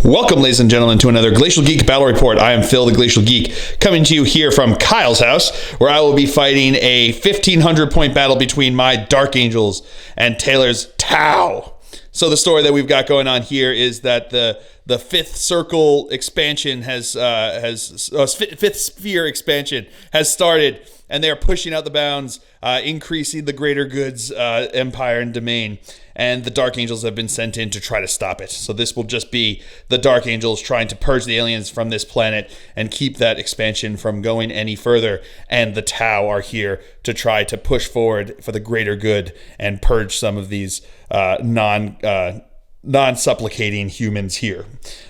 Welcome, ladies and gentlemen, to another Glacial Geek Battle Report. I am Phil, the Glacial Geek, coming to you here from Kyle's house, where I will be fighting a 1,500-point battle between my Dark Angels and Taylor's Tau. So the story that we've got going on here is that the fifth circle expansion fifth sphere expansion has started, and they are pushing out the bounds, increasing the greater goods empire and domain. And the Dark Angels have been sent in to try to stop it. So this will just be the Dark Angels trying to purge the aliens from this planet and keep that expansion from going any further. And the Tau are here to try to push forward for the greater good and purge some of these non-supplicating humans here,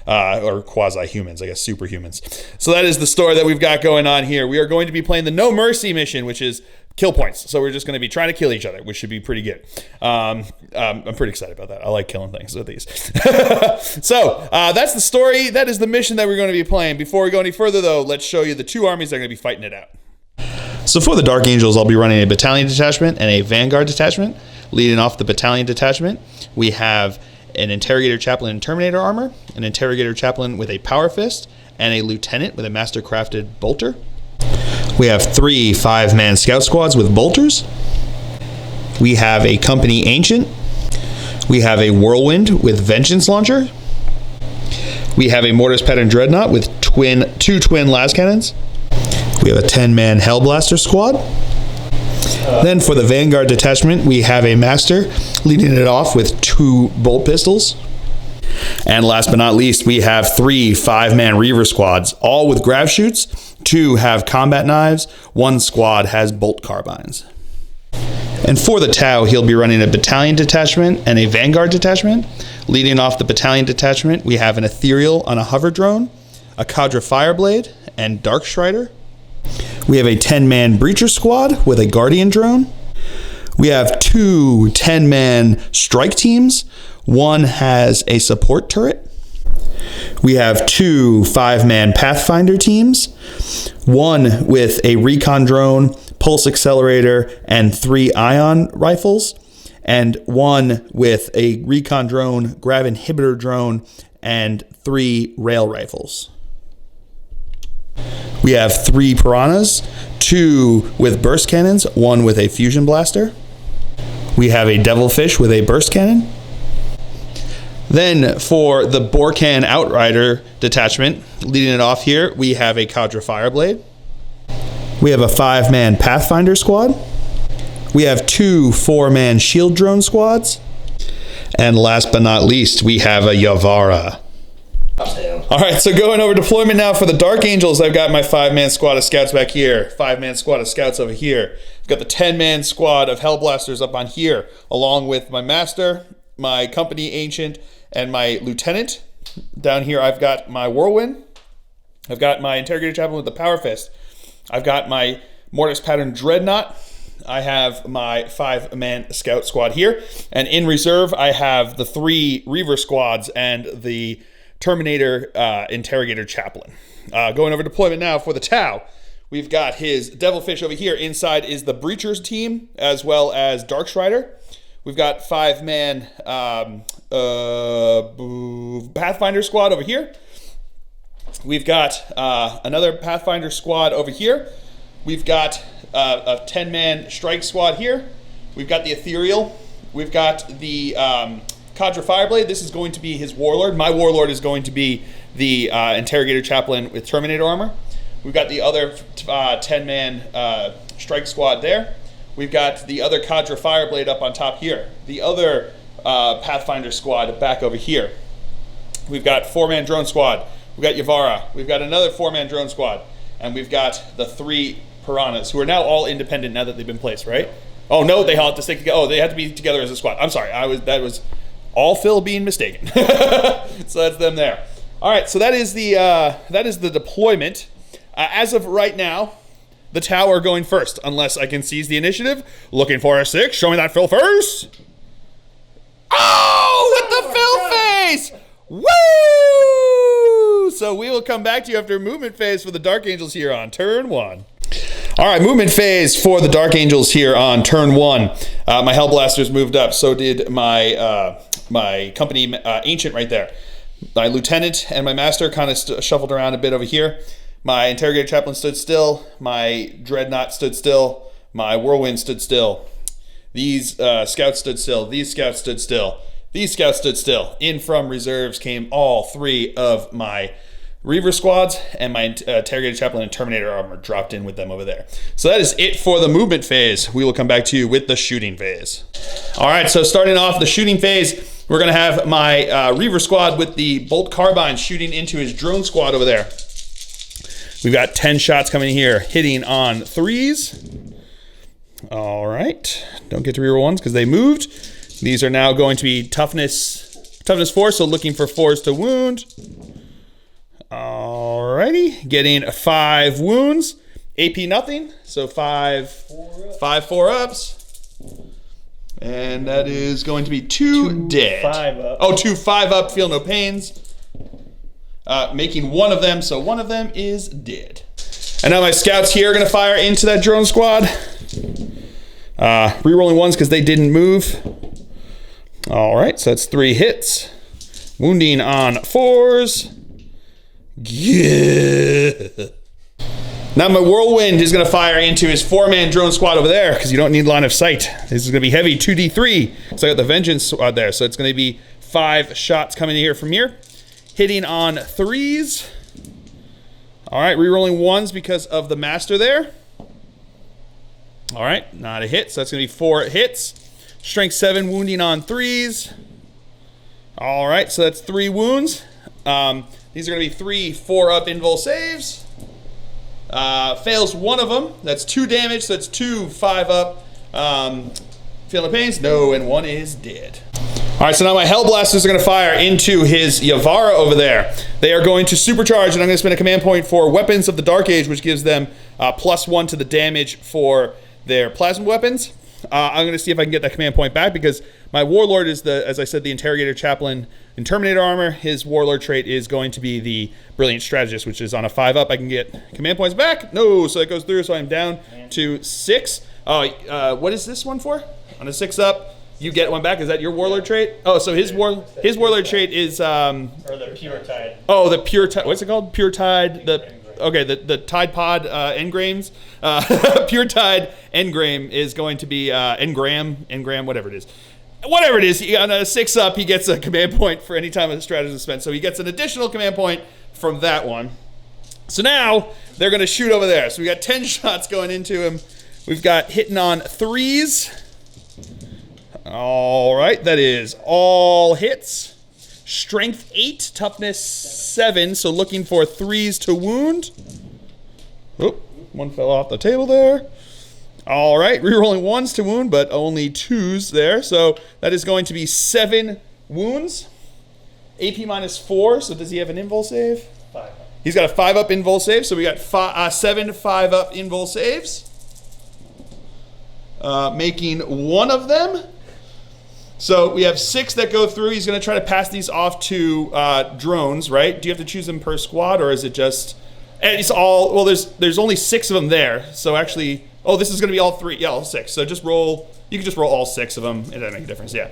or quasi-humans, I guess, superhumans. So that is the story that we've got going on here. We are going to be playing the No Mercy mission, which is kill points. So we're just going to be trying to kill each other, which should be pretty good. I'm pretty excited about that. I like killing things with these. So that's the story. That is the mission that we're going to be playing. Before we go any further, though, let's show you the two armies that are going to be fighting it out. So for the Dark Angels, I'll be running a battalion detachment and a vanguard detachment. Leading off the battalion detachment, we have an Interrogator Chaplain in Terminator armor, an Interrogator Chaplain with a Power Fist, and a Lieutenant with a Master Crafted Bolter. We have 3 5-man scout squads with bolters. We have a company ancient. We have a whirlwind with vengeance launcher. We have a mortis pattern dreadnought with two twin las cannons. We have a 10-man hellblaster squad. Then for the vanguard detachment, we have a master leading it off with 2 bolt pistols. And last but not least, we have 3 5-man reaver squads, all with grav shoots. 2 have combat knives. 1 squad has bolt carbines. And for the Tau, he'll be running a battalion detachment and a vanguard detachment. Leading off the battalion detachment, we have an Ethereal on a hover drone, a Cadre Fireblade, and Dark Strider. We have a 10-man breacher squad with a Guardian drone. We have 2 10-man strike teams. 1 has a support turret. We have 2 5-man Pathfinder teams. 1 with a recon drone, pulse accelerator, and 3 ion rifles. And 1 with a recon drone, grav inhibitor drone, and 3 rail rifles. We have 3 piranhas, 2 with burst cannons, 1 with a fusion blaster. We have a devilfish with a burst cannon. Then for the Borkan Outrider detachment, leading it off here, we have a Cadre Fireblade. We have a 5-man Pathfinder squad. We have 2 4-man shield drone squads. And last but not least, we have a Yavara. All right, so going over deployment now for the Dark Angels, I've got my 5-man squad of scouts back here, 5-man squad of scouts over here. I've got the 10-man squad of Hellblasters up on here, along with my Master, my Company Ancient, and my Lieutenant. Down here, I've got my Whirlwind. I've got my Interrogator Chaplain with the Power Fist. I've got my Mortis Pattern Dreadnought. I have my 5-man scout squad here. And in reserve, I have the 3 Reaver squads and the Terminator Interrogator Chaplain. Going over deployment now for the Tau. We've got his Devilfish over here. Inside is the Breachers team, as well as Dark Strider. We've got 5-man Pathfinder squad over here. We've got another Pathfinder squad over here. We've got a 10-man strike squad here. We've got the Ethereal. We've got the Cadre Fireblade. This is going to be his Warlord. My Warlord is going to be the Interrogator Chaplain with Terminator armor. We've got the other 10-man strike squad there. We've got the other Cadre Fireblade up on top here. The other Pathfinder squad back over here. We've got 4-man drone squad. We've got Yavara. We've got another 4-man drone squad. And we've got the 3 Piranhas, who are now all independent now that they've been placed, right? Oh, no, they all have to stick together. Oh, they have to be together as a squad. I'm sorry. That was all Phil being mistaken. So that's them there. All right, so that is the deployment. As of right now, the Tau are going first, unless I can seize the initiative. Looking for a 6. Show me that Phil first. Oh, with the Phil face! Woo! So we will come back to you after movement phase for the Dark Angels here on turn 1. All right, movement phase for the Dark Angels here on turn 1. My Hellblasters moved up. So did my my company Ancient right there. My lieutenant and my master kind of shuffled around a bit over here. My interrogator chaplain stood still. My dreadnought stood still. My whirlwind stood still. These scouts stood still. These scouts stood still. These scouts stood still. In from reserves came all 3 of my Reaver squads, and my interrogator chaplain and Terminator armor dropped in with them over there. So that is it for the movement phase. We will come back to you with the shooting phase. All right, so starting off the shooting phase, we're going to have my Reaver squad with the bolt carbine shooting into his drone squad over there. We've got 10 shots coming here, hitting on 3s. All right, don't get to reroll 1s because they moved. These are now going to be toughness 4, so looking for 4s to wound. Alrighty, getting 5 wounds. AP nothing, so 5 4-ups. And that is going to be 2 dead. 5 up. Oh, 2 5-up, feel no pains. Making 1 of them, so 1 of them is dead. And now my scouts here are going to fire into that drone squad. Rerolling 1s because they didn't move. Alright, so that's 3 hits. Wounding on 4s. Yeah. Now my whirlwind is going to fire into his 4-man drone squad over there because you don't need line of sight. This is going to be heavy 2d3. So I got the vengeance squad there. So it's going to be 5 shots coming here from here, hitting on 3s. All right, rerolling 1s because of the master there. All right, not a hit. So that's going to be 4 hits. Strength 7, wounding on 3s. All right, so that's 3 wounds. These are going to be 3 4-up invul saves. Fails 1 of them. That's 2 damage, so that's 2 5-up. Feeling the pains? No, and 1 is dead. All right, so now my Hellblasters are going to fire into his Yavara over there. They are going to supercharge, and I'm going to spend a command point for Weapons of the Dark Age, which gives them +1 to the damage for their plasma weapons. I'm going to see if I can get that command point back because my Warlord is as I said, the Interrogator Chaplain in Terminator armor. His Warlord trait is going to be the Brilliant Strategist, which is on a 5-up. I can get command points back. No, so that goes through, so I'm down to 6. What is this one for? On a 6-up, you get 1 back. Is that your Warlord trait? Oh, so his Warlord trait is... or the Pure Tide. Oh, the Pure Tide. What's it called? Pure Tide. The Tide Pod engrams. Pure Tide engram is going to be engram, whatever it is. Whatever it is, on a 6-up, he gets a command point for any time a strategist is spent. So he gets an additional command point from that one. So now they're going to shoot over there. So we got 10 shots going into him. We've got hitting on 3s. All right, that is all hits. Strength 8, toughness 7, so looking for 3s to wound. Oop, 1 fell off the table there. All right, rerolling 1s to wound, but only 2s there. So that is going to be 7 wounds. AP -4, so does he have an invul save? 5. He's got a 5-up invul save, so we got 7 5-up invul saves. Making 1 of them. So we have 6 that go through. He's going to try to pass these off to drones, right? Do you have to choose them per squad, or is it just... And it's all... Well, there's only 6 of them there. So actually... Oh, this is going to be all 3. Yeah, all 6. So just roll... You can just roll all 6 of them. It doesn't make a difference, yeah.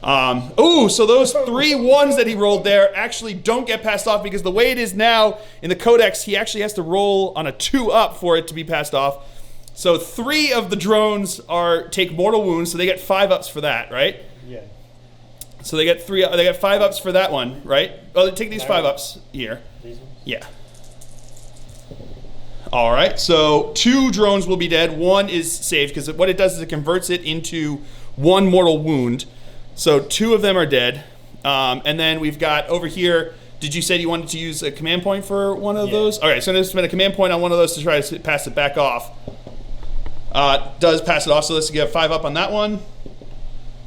So those 3 1s that he rolled there actually don't get passed off because the way it is now in the Codex, he actually has to roll on a 2-up for it to be passed off. So 3 of the drones take mortal wounds, so they get 5-ups for that, right? Yeah. So they get 5-ups for that one, right? Oh, take these 5-ups here. These ones? Yeah. All right, so 2 drones will be dead. 1 is saved because what it does is it converts it into 1 mortal wound. So 2 of them are dead. And then we've got over here, did you say you wanted to use a command point for one of those? All right, so I'm going to spend a command point on one of those to try to pass it back off. Does pass it off, so let's get 5-up on that one.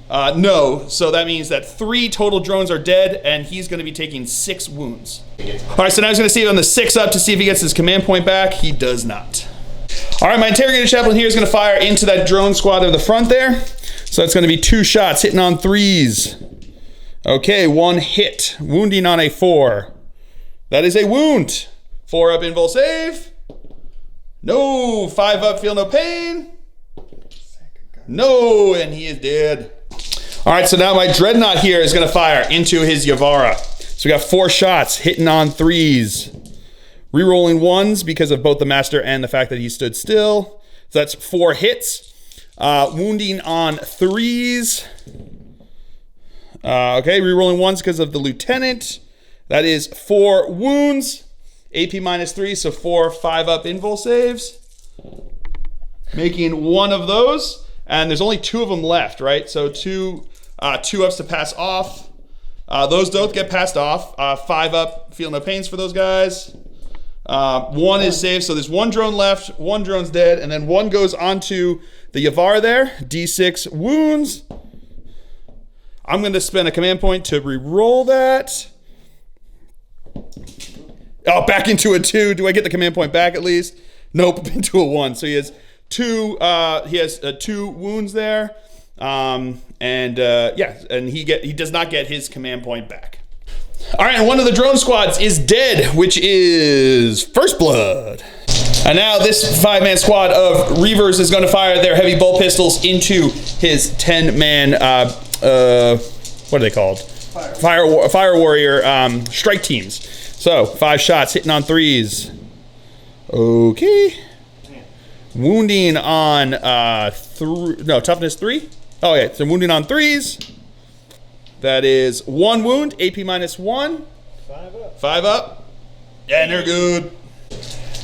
No, so that means that 3 total drones are dead, and he's going to be taking 6 wounds. All right, so now he's going to see it on the 6-up to see if he gets his command point back. He does not. All right, my Interrogator Chaplain here is going to fire into that drone squad of the front there. So that's going to be 2 shots, hitting on 3s. Okay, 1 hit, wounding on a 4. That is a wound. 4-up invul save. No, 5-up, feel no pain. No, and he is dead. All right, so now my Dreadnought here is going to fire into his Yavara. So we got 4 shots, hitting on 3s. Rerolling 1s because of both the master and the fact that he stood still. So that's 4 hits. Wounding on 3s. Okay, rerolling 1s because of the lieutenant. That is 4 wounds. AP -3, so 4 5-up invul saves. Making 1 of those. And there's only 2 of them left, right? So 2 ups to pass off. Those don't get passed off. 5-up, feel no pains for those guys. 1 is saved, so there's 1 drone left, 1 drone's dead, and then 1 goes onto the Yavar there. D6 wounds. I'm going to spend a command point to re-roll that. Oh, back into a 2. Do I get the command point back at least? Nope, into a 1. So he has 2. He has 2 wounds there, and he does not get his command point back. All right, and one of the drone squads is dead, which is First Blood. And now this 5-man squad of Reavers is going to fire their heavy bolt pistols into his 10-man, what are they called? Fire Warrior strike teams. So 5 shots, hitting on 3s. Okay. Wounding on toughness 3. Oh yeah, so wounding on 3s. That is 1 wound, AP -1. 5 up. Yeah, and they're good.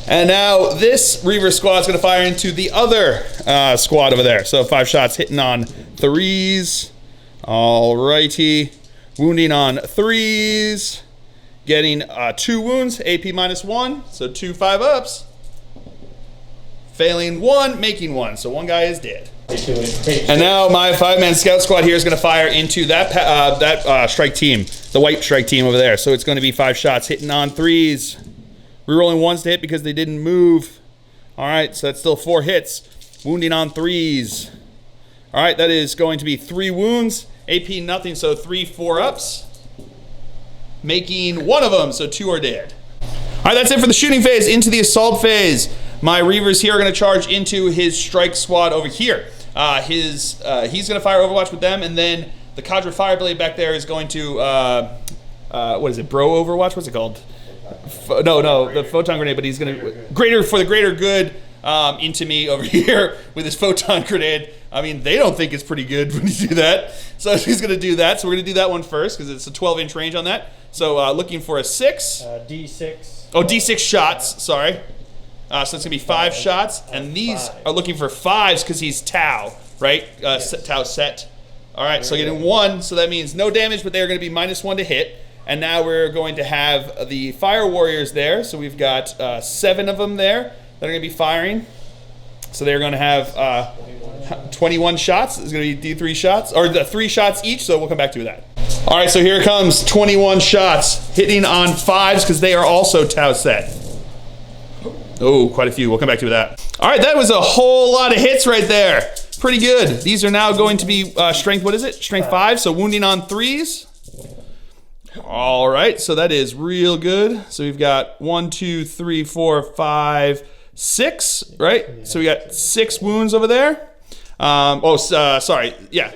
And now this Reaver squad is going to fire into the other squad over there. So 5 shots hitting on 3s. Alrighty. Wounding on 3s. Getting 2 wounds, AP -1. So 2 5-ups. Failing 1, making 1. So 1 guy is dead. And now my 5-man scout squad here is going to fire into that strike team, the white strike team over there. So it's going to be 5 shots hitting on 3s. Rerolling 1s to hit because they didn't move. All right, so that's still 4 hits. Wounding on 3s. All right, that is going to be 3 wounds. AP nothing, so 3 4-ups. Making 1 of them, so 2 are dead. All right, that's it for the shooting phase. Into the assault phase. My Reavers here are going to charge into his strike squad over here. He's going to fire Overwatch with them, and then the Cadre Fireblade back there is going to, what is it, Bro Overwatch? What's it called? No, the Photon Grenade, but he's going to, for the greater good, into me over here with his Photon Grenade. I mean, they don't think it's pretty good when you do that. So he's going to do that. So we're going to do that one first because it's a 12-inch range on that. So looking for a 6. D6. Oh, D6 shots, sorry. So it's going to be 5 shots, and these are looking for 5s because he's Tau, right? Yes. Tau set. All right, so getting 1, so that means no damage, but they're going to be -1 to hit. And now we're going to have the Fire Warriors there. So we've got 7 of them there that are going to be firing. So they're going to have 21 shots. It's going to be D3 shots, or 3 shots each, so we'll come back to that. All right, so here it comes, 21 shots, hitting on 5s because they are also Tau set. Oh, quite a few. We'll come back to that. All right, that was a whole lot of hits right there. Pretty good. These are now going to be strength, what is it? Strength 5, so wounding on 3s. All right, so that is real good. So we've got 1, 2, 3, 4, 5, 6, right? So we got 6 wounds over there. Sorry, yeah.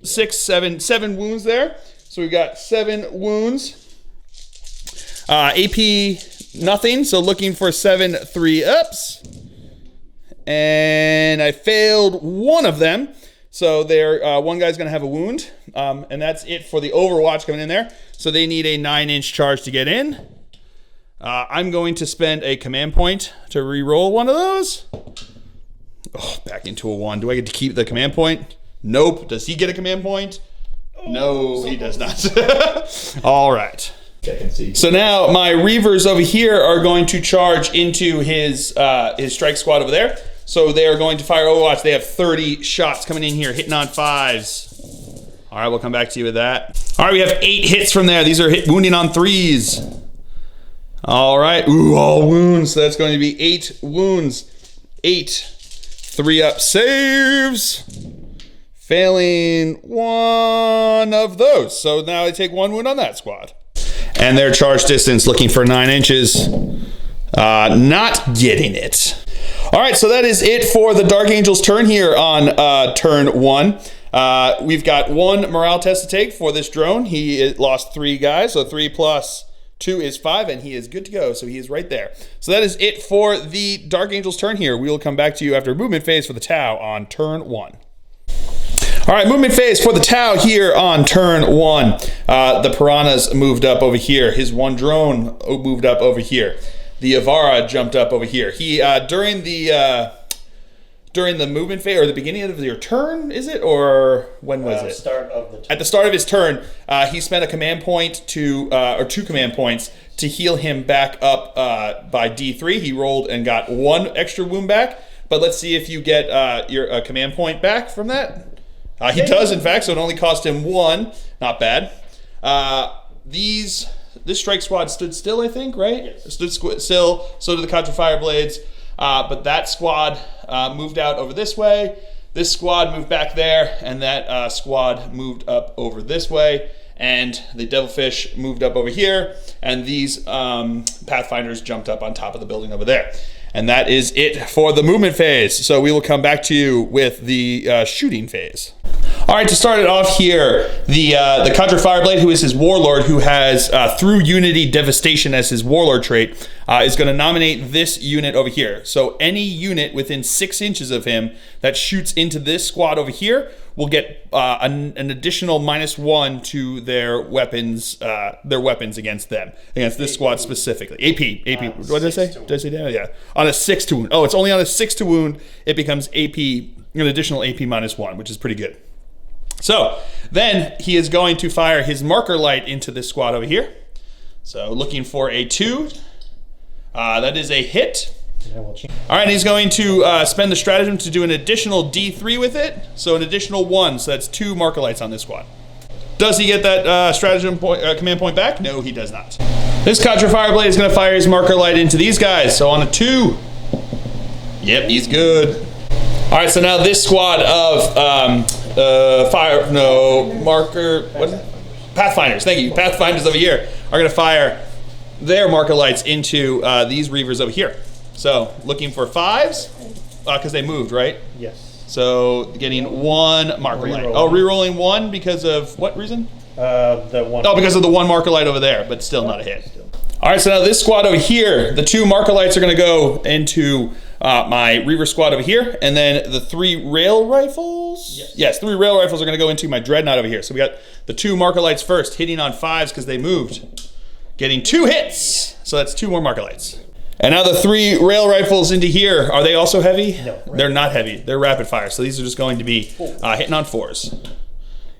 7 wounds there. So we've got 7 wounds. AP nothing, so looking for 7 3-ups. And I failed 1 of them. So there, 1 guy's gonna have a wound. And that's it for the Overwatch coming in there. So they need a 9-inch charge to get in. I'm going to spend a command point to re-roll 1 of those. Oh, back into a 1. Do I get to keep the command point? Nope. Does he get a command point? No, he does not. All right. So now my Reavers over here are going to charge into his strike squad over there. So they are going to fire Overwatch. They have 30 shots coming in here, hitting on 5s. All right, we'll come back to you with that. All right, we have 8 hits from there. These are wounding on 3s. All right. Ooh, all wounds. So that's going to be 8 wounds. 8 3-up saves. Failing 1 of those. So now I take 1 wound on that squad. And their charge distance looking for 9 inches. Not getting it. All right, so that is it for the Dark Angel's turn here on turn 1. We've got 1 morale test to take for this drone. He lost 3 guys, so 3 plus 2 is 5, and he is good to go, so he is right there. So that is it for the Dark Angel's turn here. We will come back to you after movement phase for the Tau on turn 1. All right, movement phase for the Tau here on turn 1. The Piranhas moved up over here. His 1 drone moved up over here. The Avara jumped up over here. He during the movement phase, or the beginning of your turn, is it, or when was it? Start of the turn. At the start of his turn, he spent a command point to, or 2 command points to heal him back up by D3. He rolled and got 1 extra wound back. But let's see if you get your command point back from that. He does, in fact, so it only cost him 1. Not bad. This strike squad stood still, I think, right? Yes. Stood still, so did the Contra Fire Blades. But that squad moved out over this way. This squad moved back there, and that squad moved up over this way. And the Devilfish moved up over here, and these Pathfinders jumped up on top of the building over there. And that is it for the movement phase. So we will come back to you with the shooting phase. All right, to start it off here, the Contra Fireblade, who is his warlord, who has through Unity Devastation as his warlord trait, is going to nominate this unit over here. So any unit within 6 inches of him that shoots into this squad over here will get an additional -1 to their weapons against them, against this squad specifically. AP. What did I say? Did I say that? Yeah. On a 6 to wound. Oh, it's only on a 6 to wound. It becomes AP, an additional AP -1, which is pretty good. So then he is going to fire his marker light into this squad over here. So looking for a 2. That is a hit. All right, and he's going to spend the stratagem to do an additional D3 with it. So an additional 1. So that's 2 marker lights on this squad. Does he get that stratagem point, command point back? No, he does not. This Contra Fireblade is going to fire his marker light into these guys. So on a 2. Yep, he's good. All right, so now this squad of Pathfinders, thank you. Pathfinders over here are going to fire their marker lights into these Reavers over here. So looking for 5s, because they moved, right? Yes. So getting 1 marker light. Oh, re-rolling 1 because of what reason? The 1. Oh, because of the 1 marker light over there, but still not a hit. All right, so now this squad over here, the 2 marker lights are going to go into my Reaver squad over here, and then the 3 rail rifles? Yes, 3 rail rifles are going to go into my Dreadnought over here. So we got the 2 marker lights first, hitting on 5s because they moved. Getting 2 hits, so that's 2 more marker lights. And now the 3 rail rifles into here, are they also heavy? No. They're not heavy, they're rapid fire, so these are just going to be hitting on 4s.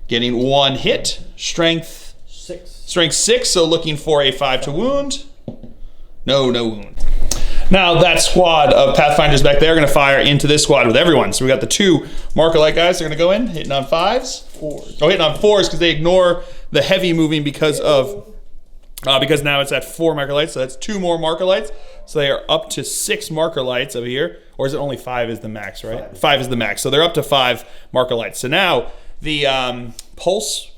Getting 1 hit, strength 6, so looking for a 5 to wound. No wound. Now that squad of Pathfinders back there are going to fire into this squad with everyone. So we got the 2 marker light guys. They're going to go in, hitting on 5s. 4s. Oh, hitting on 4s because they ignore the heavy moving because now it's at 4 marker lights. So that's 2 more marker lights. So they are up to 6 marker lights over here. Or is it only 5 is the max, right? 5 is the max. So they're up to 5 marker lights. So now the pulse.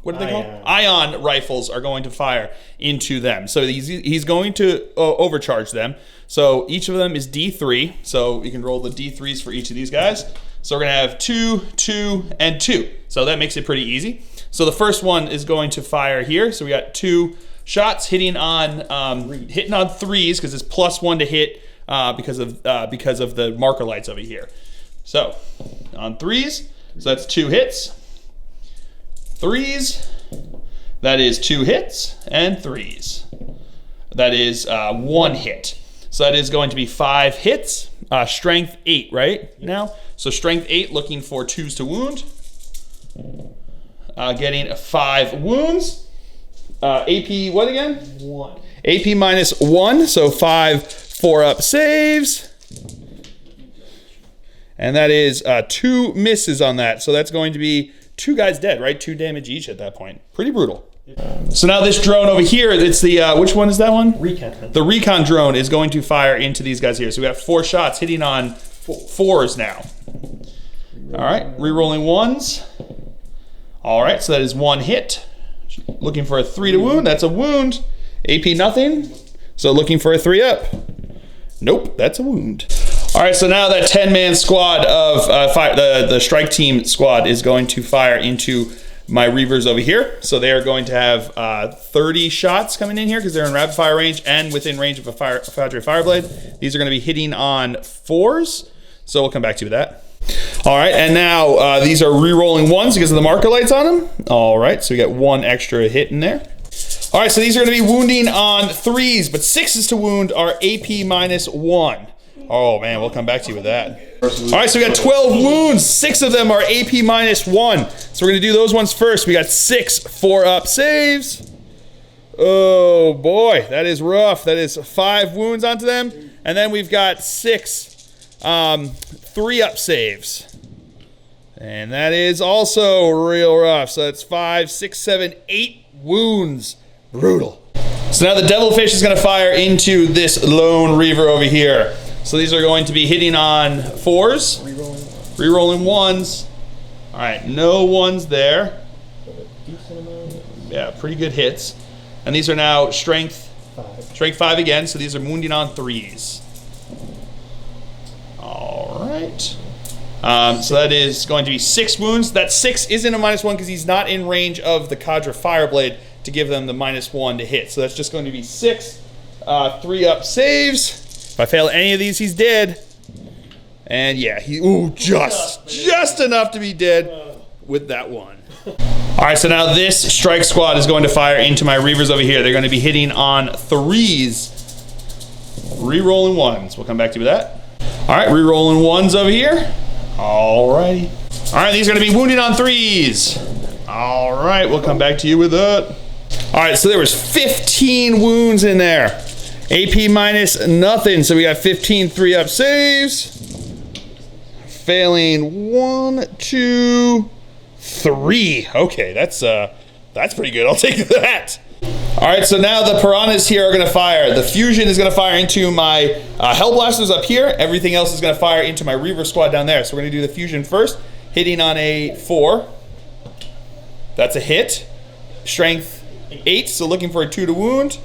What are they called? Ion rifles are going to fire into them. So he's going to overcharge them. So each of them is D3. So you can roll the D3s for each of these guys. So we're going to have 2, 2, and 2. So that makes it pretty easy. So the first one is going to fire here. So we got 2 shots hitting on 3s because it's +1 to hit because of the marker lights over here. So on 3s, so that's 2 hits. 3s, that is 2 hits, and 3s. That is 1 hit. So that is going to be 5 hits, strength 8, right? Yes. Now, so strength 8, looking for 2s to wound. Getting 5 wounds. AP what again? 1. AP -1, so 5 4-up saves. And that is 2 misses on that. So that's going to be 2 guys dead, right? 2 damage each at that point. Pretty brutal. So now this drone over here, it's the, which one is that one? Recon. The recon drone is going to fire into these guys here. So we have 4 shots hitting on 4s now. All right, re-rolling 1s. All right, so that is 1 hit. Looking for a 3 to wound, that's a wound. AP nothing, so looking for a 3-up. Nope, that's a wound. All All right, so now that 10-man squad of the strike team squad is going to fire into my Reavers over here. So they are going to have 30 shots coming in here because they're in rapid fire range and within range of a Foundry Fireblade. These are going to be hitting on 4s. So we'll come back to you with that. All right, and now these are re-rolling 1s because of the marker lights on them. All right, so we got 1 extra hit in there. All right, so these are going to be wounding on 3s, but 6s to wound are AP -1. Oh man, we'll come back to you with that. All right, so we got 12 wounds. 6 of them are AP -1. So we're gonna do those ones first. We got 6 4-up saves. Oh boy, that is rough. That is 5 wounds onto them. And then we've got 6 3-up saves. And that is also real rough. So that's 5, 6, 7, 8 wounds. Brutal. So now the Devilfish is gonna fire into this lone Reaver over here. So these are going to be hitting on 4s, re-rolling 1s. All right, no 1s there. Yeah, pretty good hits. And these are now strength 5 again, so these are wounding on 3s. All right. So that is going to be 6 wounds. That 6 isn't a -1 because he's not in range of the Cadre Fireblade to give them the -1 to hit. So that's just going to be 6 3-up saves. If I fail any of these, he's dead. And yeah, just enough to be dead with that one. All right, so now this strike squad is going to fire into my Reavers over here. They're going to be hitting on 3s, re-rolling 1s. We'll come back to you with that. All right, re-rolling 1s over here. All righty. All right, these are going to be wounded on 3s. All right, we'll come back to you with that. All right, so there was 15 wounds in there. AP -0, so we got 15 3-up saves. Failing 1, 2, 3. Okay, that's pretty good. I'll take that. All right, so now the Piranhas here are gonna fire. The Fusion is gonna fire into my Hellblasters up here. Everything else is gonna fire into my Reaver squad down there. So we're gonna do the Fusion first, hitting on a 4. That's a hit. Strength 8, so looking for a 2 to wound.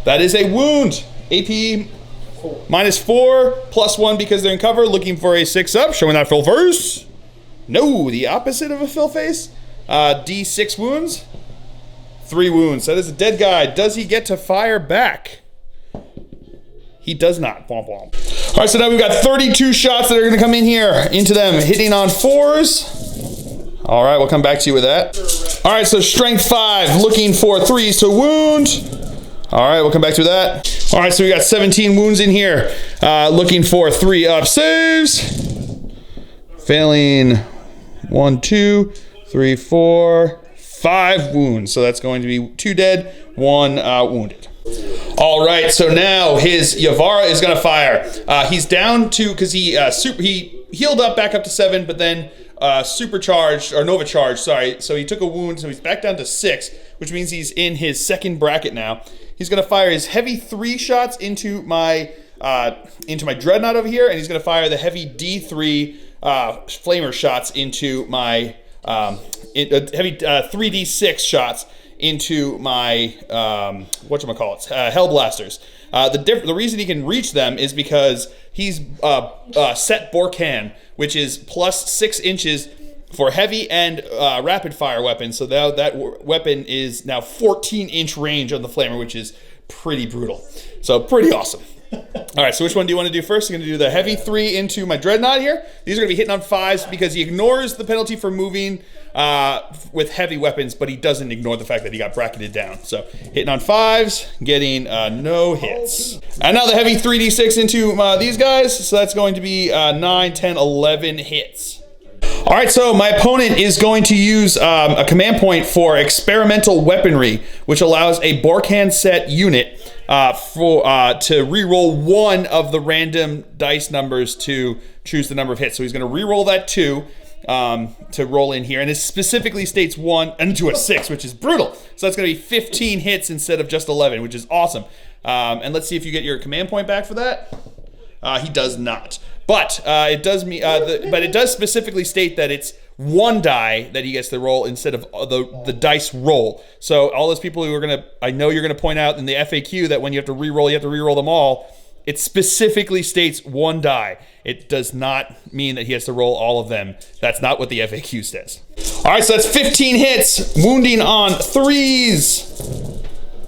That is a wound. AP -4, +1 because they're in cover. Looking for a 6-up, showing that full face. No, the opposite of a full face. D6 wounds. 3 wounds. That is a dead guy. Does he get to fire back? He does not. Womp womp. All right, so now we've got 32 shots that are going to come in here into them, hitting on 4s. All right, we'll come back to you with that. All right, so strength 5, looking for 3s to wound. All right, we'll come back to that. All right, so we got 17 wounds in here. Looking for 3-up saves. Failing 1, 2, 3, 4, 5 wounds. So that's going to be 2 dead, 1 wounded. All right, so now his Yavara is going to fire. He's down to, because he healed up back up to 7, but then supercharged, or Nova charged, sorry. So he took a wound, so he's back down to 6, which means he's in his second bracket now. He's gonna fire his heavy 3 shots into my Dreadnought over here, and he's gonna fire the heavy D3 flamer shots into my heavy 3D6 shots into my Hellblasters. The reason he can reach them is because he's set Borkan, which is +6 inches for heavy and rapid fire weapons. So that weapon is now 14-inch range on the flamer, which is pretty brutal. So pretty awesome. All right, so which one do you want to do first? I'm going to do the heavy 3 into my Dreadnought here. These are going to be hitting on 5s because he ignores the penalty for moving with heavy weapons, but he doesn't ignore the fact that he got bracketed down. So hitting on 5s, getting no hits. And now the heavy 3d6 into these guys. So that's going to be 9, 10, 11 hits. All right, so my opponent is going to use a command point for experimental weaponry, which allows a Borkan set unit to re-roll 1 of the random dice numbers to choose the number of hits. So he's going to re-roll that 2 to roll in here, and it specifically states 1 into a 6, which is brutal. So that's going to be 15 hits instead of just 11, which is awesome. And let's see if you get your command point back for that. He does not. But it does specifically state that it's 1 die that he gets to roll instead of the dice roll. So all those people who are I know you're gonna point out in the FAQ that when you have to re-roll them all. It specifically states 1 die. It does not mean that he has to roll all of them. That's not what the FAQ says. All right, so that's 15 hits, wounding on 3s.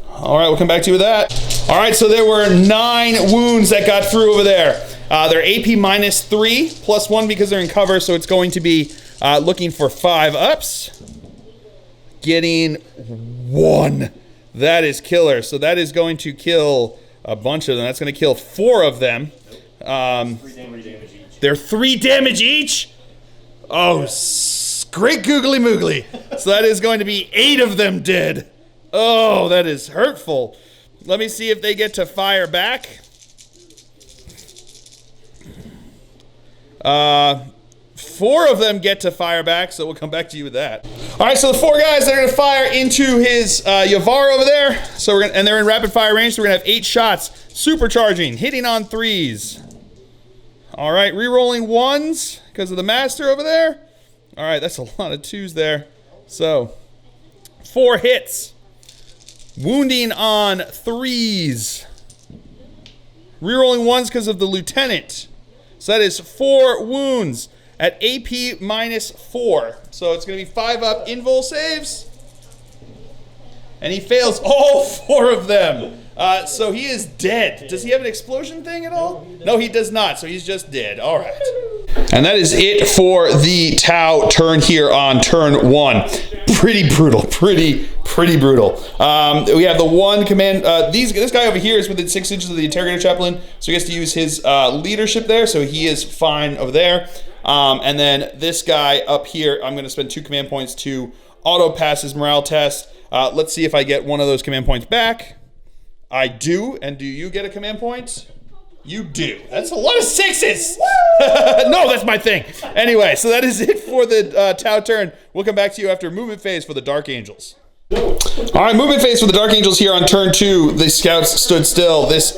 All right, we'll come back to you with that. All right, so there were 9 wounds that got through over there. They're AP -3, +1 because they're in cover, so it's going to be looking for 5 ups. Getting 1. That is killer. So that is going to kill a bunch of them. That's going to kill 4 of them. 3 damage each. They're 3 damage each? Oh, great googly moogly. So that is going to be 8 of them dead. Oh, that is hurtful. Let me see if they get to fire back. 4 of them get to fire back, so we'll come back to you with that. All right, so the 4 guys that are gonna fire into his Yavar over there, and they're in rapid fire range, so we're gonna have 8 shots, supercharging, hitting on 3s. All right, re-rolling 1s because of the master over there. All right, that's a lot of 2s there. So, 4 hits, wounding on 3s. Re-rolling 1s because of the lieutenant. So that is 4 wounds at AP -4. So it's going to be 5 up invul saves. And he fails all 4 of them. So he is dead. Does he have an explosion thing at all? No, he does not. So he's just dead. All right. And that is it for the Tau turn here on turn 1. Pretty brutal. Pretty brutal. We have the 1 command. This guy over here is within 6 inches of the interrogator chaplain, so he gets to use his leadership there. So he is fine over there. And then this guy up here, I'm going to spend 2 command points to auto pass his morale test. Let's see if I get one of those command points back. I do. And do you get a command point? You do. That's a lot of 6s. No, that's my thing. Anyway, so that is it for the Tau turn. We'll come back to you after movement phase for the Dark Angels. All right, movement phase for the Dark Angels here on turn 2. The scouts stood still. This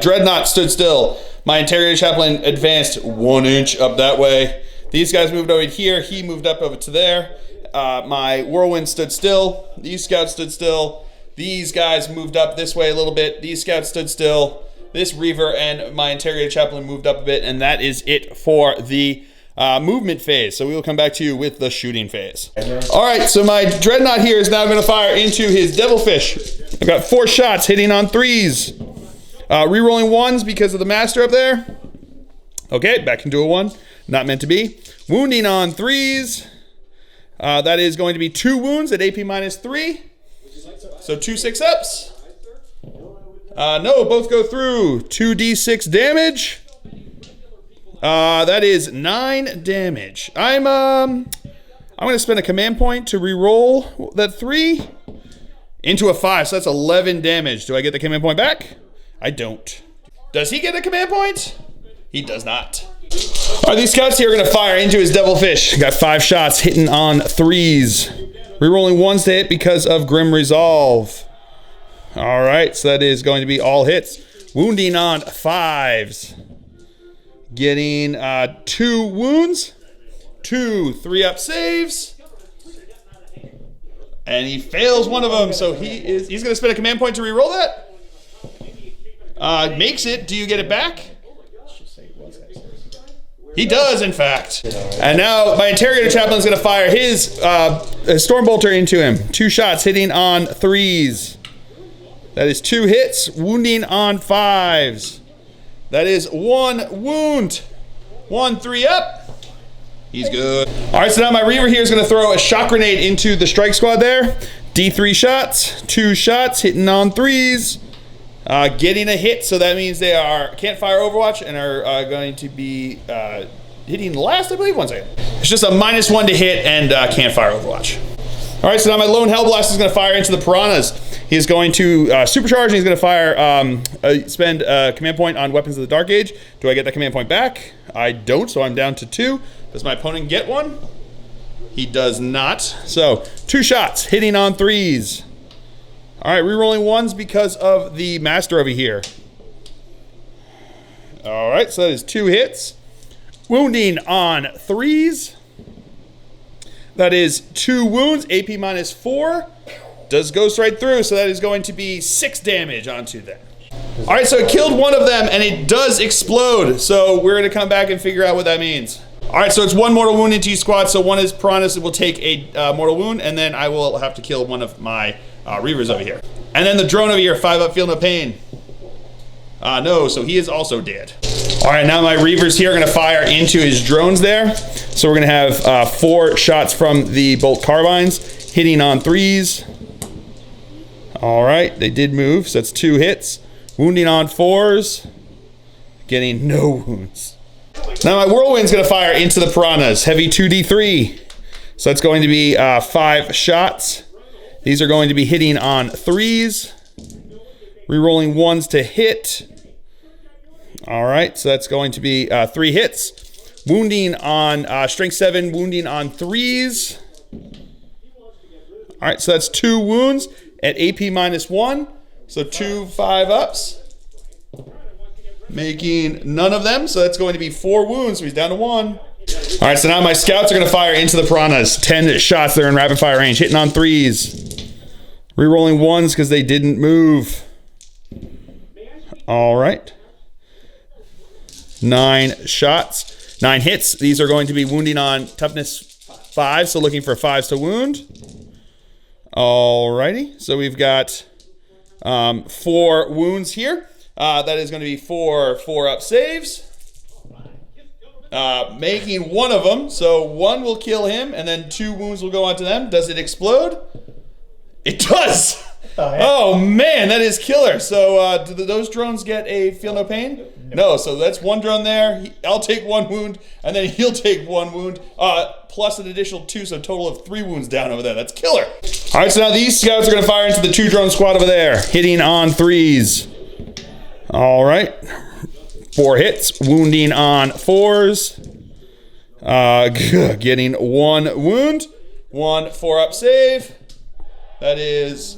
dreadnought stood still. My interrogator chaplain advanced 1 inch up that way. These guys moved over here. He moved up over to there. My whirlwind stood still. These scouts stood still. These guys moved up this way a little bit. These scouts stood still. This Reaver and my interrogator chaplain moved up a bit, and that is it for the movement phase. So we will come back to you with the shooting phase. All right, so my dreadnought here is now going to fire into his devilfish. I've got 4 shots hitting on 3s. Rerolling 1s because of the master up there. Okay, back into a 1. Not meant to be. Wounding on 3s. That is going to be 2 wounds at AP -3. So 2 6-ups. No, both go through. 2d6 damage. That is 9 damage. I'm going to spend a command point to re-roll that 3 into a 5. So that's 11 damage. Do I get the command point back? I don't. Does he get a command point? He does not. All right, these scouts here are going to fire into his devilfish. Got 5 shots hitting on 3s. Rerolling 1s to hit because of Grim Resolve. All right, so that is going to be all hits. Wounding on 5s. Getting 2 wounds. 2 3-up saves. And he fails one of them, so he's going to spend a command point to reroll that. Makes it. Do you get it back? He does, in fact. And now my interrogator chaplain is going to fire his stormbolter into him. 2 shots hitting on 3s. That is 2 hits, wounding on 5s. That is 1 wound. 1 3-up. He's good. All right, so now my Reaver here is going to throw a shock grenade into the strike squad there. D3 shots, 2 shots hitting on 3s. Getting a hit, so that means they can't fire Overwatch and are going to be hitting last, I believe. 1 second. It's just a -1 to hit and can't fire Overwatch. All right, so now my Lone Hellblast is going to fire into the Piranhas. He's going to supercharge and he's going to fire, spend a command point on Weapons of the Dark Age. Do I get that command point back? I don't, so I'm down to 2. Does my opponent get 1? He does not. So 2 shots hitting on 3s. All right, re-rolling 1s because of the master over here. All right, so that is 2 hits. Wounding on 3s. That is 2 wounds, AP -4. Does ghost right through, so that is going to be 6 damage onto that. All right, so it killed one of them, and it does explode. So we're gonna come back and figure out what that means. All right, so it's one mortal wound into each squad. So one is Piranhas, will take a mortal wound, and then I will have to kill one of my Reavers over here. And then the drone over here, 5 up, feel no pain. No, so he is also dead. All right, now my Reavers here are gonna fire into his drones there. So we're gonna have 4 shots from the bolt carbines, hitting on 3s. All right, they did move, so that's 2 hits. Wounding on 4s, getting no wounds. Now my Whirlwind's gonna fire into the Piranhas, heavy 2d3. So that's going to be 5 shots. These are going to be hitting on 3s, rerolling 1s to hit. All right, so that's going to be 3 hits. Wounding on strength 7, wounding on 3s. All right, so that's 2 wounds at AP -1. So 2 5-ups, making none of them. So that's going to be 4 wounds, so he's down to 1. All right, so now my scouts are gonna fire into the Piranhas. 10 shots, they're in rapid fire range, hitting on 3s. Rerolling 1s because they didn't move. All right. 9 shots, 9 hits. These are going to be wounding on toughness 5, so looking for 5s to wound. Alrighty, so we've got 4 wounds here. That is going to be 4 4-up saves. Making one of them, so 1 will kill him, and then 2 wounds will go onto them. Does it explode? It does! Oh, yeah. Oh man, that is killer. So do those drones get a feel no pain? No, so that's 1 drone there. I'll take 1 wound, and then he'll take 1 wound, plus an additional 2, so a total of 3 wounds down over there. That's killer. All right, so now these scouts are gonna fire into the 2 drone squad over there, hitting on 3s. All right, 4 hits, wounding on 4s. Getting 1 wound, 1 4-up save. That is,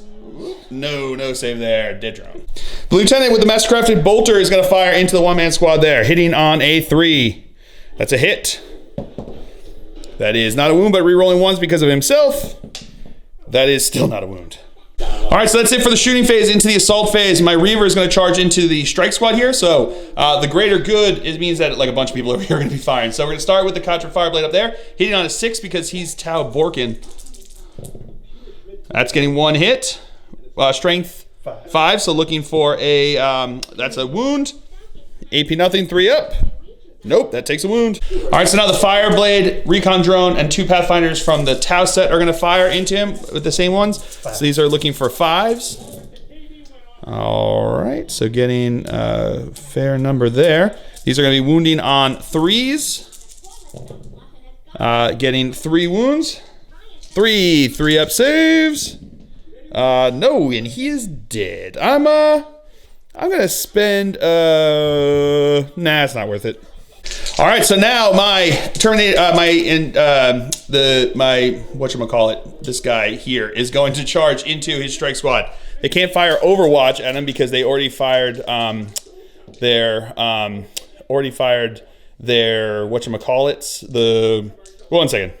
no save there, dead drone. The lieutenant with the mastercrafted bolter is gonna fire into the 1-man squad there, hitting on a 3. That's a hit. That is not a wound, but re-rolling 1s because of himself. That is still not a wound. All right, so that's it for the shooting phase. Into the assault phase, my Reaver is going to charge into the strike squad here. So the greater good, it means that like a bunch of people over here are going to be firing. So we're going to start with the Contra Fireblade up there, hitting on a 6 because he's Tau Borkin. That's getting 1 hit. Strength 5, so looking for a, that's a wound. AP nothing, 3 up. Nope, that takes a wound. All right, so now the Fireblade, Recon Drone, and 2 Pathfinders from the Tau set are gonna fire into him with the same ones. So these are looking for 5s. All right, so getting a fair number there. These are gonna be wounding on 3s. Getting 3 wounds. 3 3-up saves. No, and he is dead. I'm gonna spend, nah, it's not worth it. All right, so now my whatchamacallit, this guy here is going to charge into his strike squad. They can't fire Overwatch at him because they already fired their whatchamacallits. One second.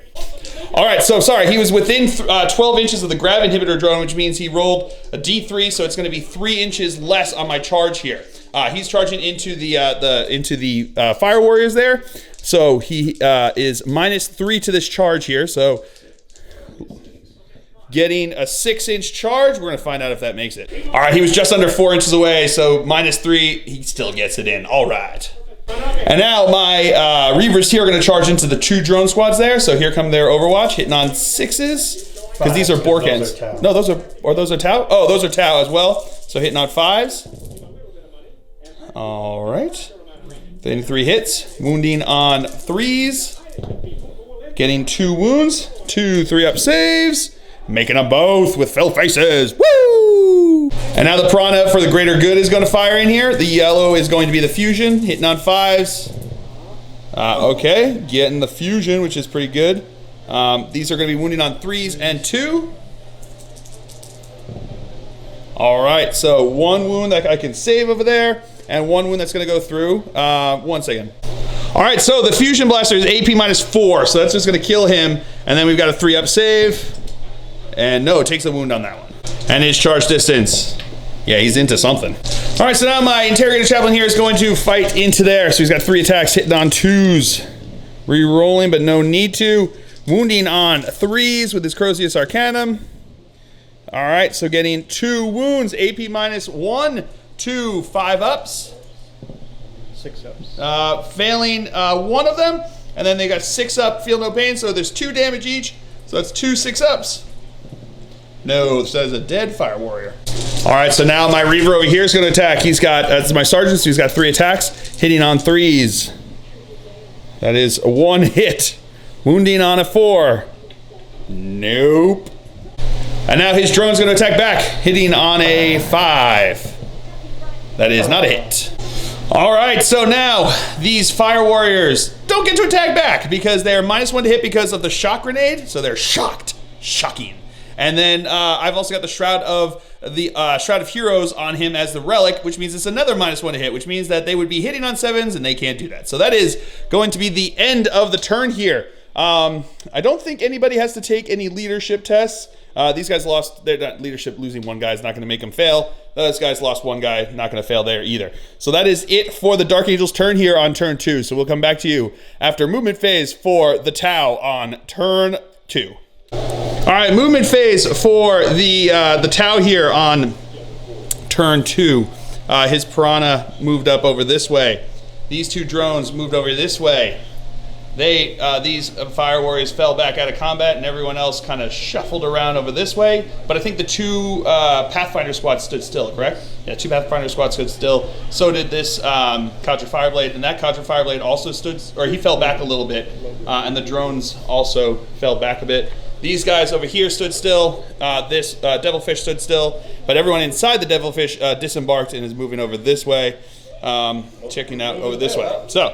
All right, so sorry, he was within 12 inches of the grav inhibitor drone, which means he rolled a D3, so it's going to be 3 inches less on my charge here. He's charging into the fire warriors there, so he is -3 to this charge here. So getting a 6-inch charge. We're gonna find out if that makes it. All right, he was just under 4 inches away, so -3. He still gets it in. All right. And now my Reavers here are gonna charge into the 2 drone squads there. So here come their Overwatch, hitting on 6s because these are Borkens. No, those are Tau. Oh, those are Tau as well. So hitting on 5s. All right, then 3 hits, wounding on 3s, getting 2 wounds, 2 3-up saves, making them both with fell faces. Woo! And now the Piranha for the greater good is going to fire in here. The yellow is going to be the fusion, hitting on 5s. Okay, getting the fusion, which is pretty good. These are going to be wounding on 3s and 2. All right, so 1 wound that I can save over there, and 1 wound that's going to go through. 1 second. All right, so the fusion blaster is AP -4, so that's just going to kill him, and then we've got a 3-up save, and no, it takes a wound on that one. And his charge distance, yeah, he's into something. All right, so now my interrogator chaplain here is going to fight into there. So he's got 3 attacks, hitting on 2s, re-rolling, but no need to. Wounding on 3s with his Crozius Arcanum. All right, so getting 2 wounds, AP minus 1, 2 5-ups. 6 ups. Failing 1 of them, and then they got 6 up, feel no pain, so there's 2 damage each. So that's 2 6-ups. No, so that's a dead fire warrior. All right, so now my Reaver over here is going to attack. He's got, that's my sergeant, so he's got 3 attacks, hitting on 3s. That is 1 hit. Wounding on a 4. Nope. And now his drone's going to attack back, hitting on a 5. That is not a hit. All right, so now these fire warriors don't get to attack back because they're -1 to hit because of the shock grenade, so they're shocked. Shocking. And then I've also got the Shroud of Heroes on him as the relic, which means it's another -1 to hit, which means that they would be hitting on 7s and they can't do that. So that is going to be the end of the turn here. I don't think anybody has to take any leadership tests. These guys lost their leadership. Losing 1 guy is not going to make them fail. Those guys lost 1 guy, not going to fail there either. So that is it for the Dark Angel's turn here on turn 2. So we'll come back to you after movement phase for the Tau on turn 2. All right, movement phase for the Tau here on turn 2. His Piranha moved up over this way. These 2 drones moved over this way. These fire warriors fell back out of combat, and everyone else kind of shuffled around over this way. But I think the 2 Pathfinder squads stood still, correct? Yeah, 2 Pathfinder squads stood still. So did this Cadre Fireblade, and that Cadre Fireblade also stood, or he fell back a little bit, and the drones also fell back a bit. These guys over here stood still. This Devilfish stood still, but everyone inside the Devilfish disembarked and is moving over this way, checking out over this way. So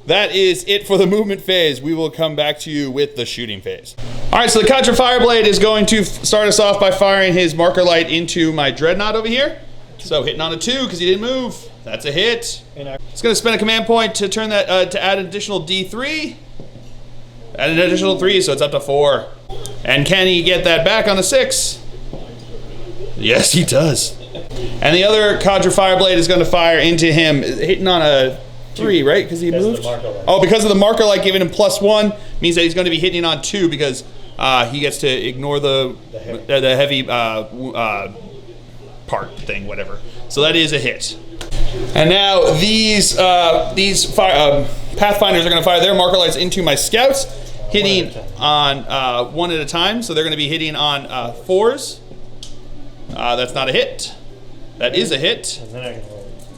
that is it for the movement phase. We will come back to you with the shooting phase. All right, so the Contra Fireblade is going to start us off by firing his marker light into my Dreadnought over here. So hitting on a 2 because he didn't move. That's a hit. It's going to spend a command point to turn that to add an additional D3. Add an additional 3, so it's up to 4. And can he get that back on a 6? Yes, he does. And the other Cadre Fireblade is going to fire into him, hitting on a 3, right? Because he moved? Oh, because of the marker light giving him +1 means that he's going to be hitting on 2 because he gets to ignore the heavy part thing, whatever. So that is a hit. And now these Pathfinders are going to fire their marker lights into my scouts, hitting on 1 at a time. So they're going to be hitting on 4s. That's not a hit. That is a hit.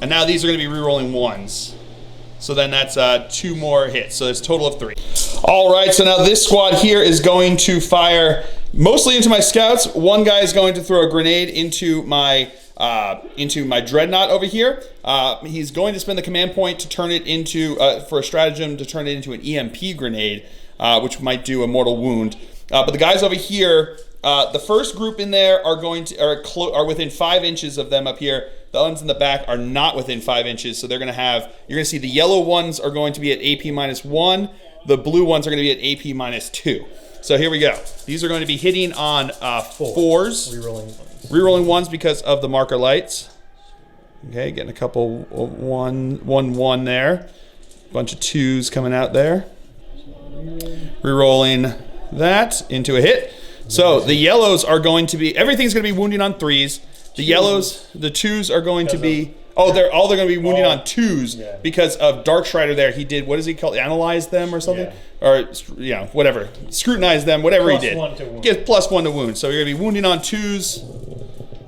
And now these are going to be re-rolling 1s. So then that's 2 more hits. So it's a total of 3. All right, so now this squad here is going to fire mostly into my scouts. 1 guy is going to throw a grenade into my Dreadnought over here. He's going to spend the command point to turn it into, for a stratagem, to turn it into an EMP grenade, which might do a mortal wound. But the guys over here, the first group in there are within 5 inches of them up here. The ones in the back are not within 5 inches, so they're going to have, you're going to see the yellow ones are going to be at AP -1, the blue ones are going to be at AP -2. So here we go. These are going to be hitting on 4s. Rerolling 1s because of the marker lights. Okay, getting a couple 1 there. Bunch of 2s coming out there. Rerolling that into a hit. So the yellows are going to be, everything's going to be wounding on 3s. The yellows, the 2s are going to be, they're going to be wounding on 2s because of Dark Strider there. He did, what does he call it? Analyze them or something? Yeah. Or, whatever. Scrutinize them, whatever he did. Get +1 to wound. So you're going to be wounding on 2s.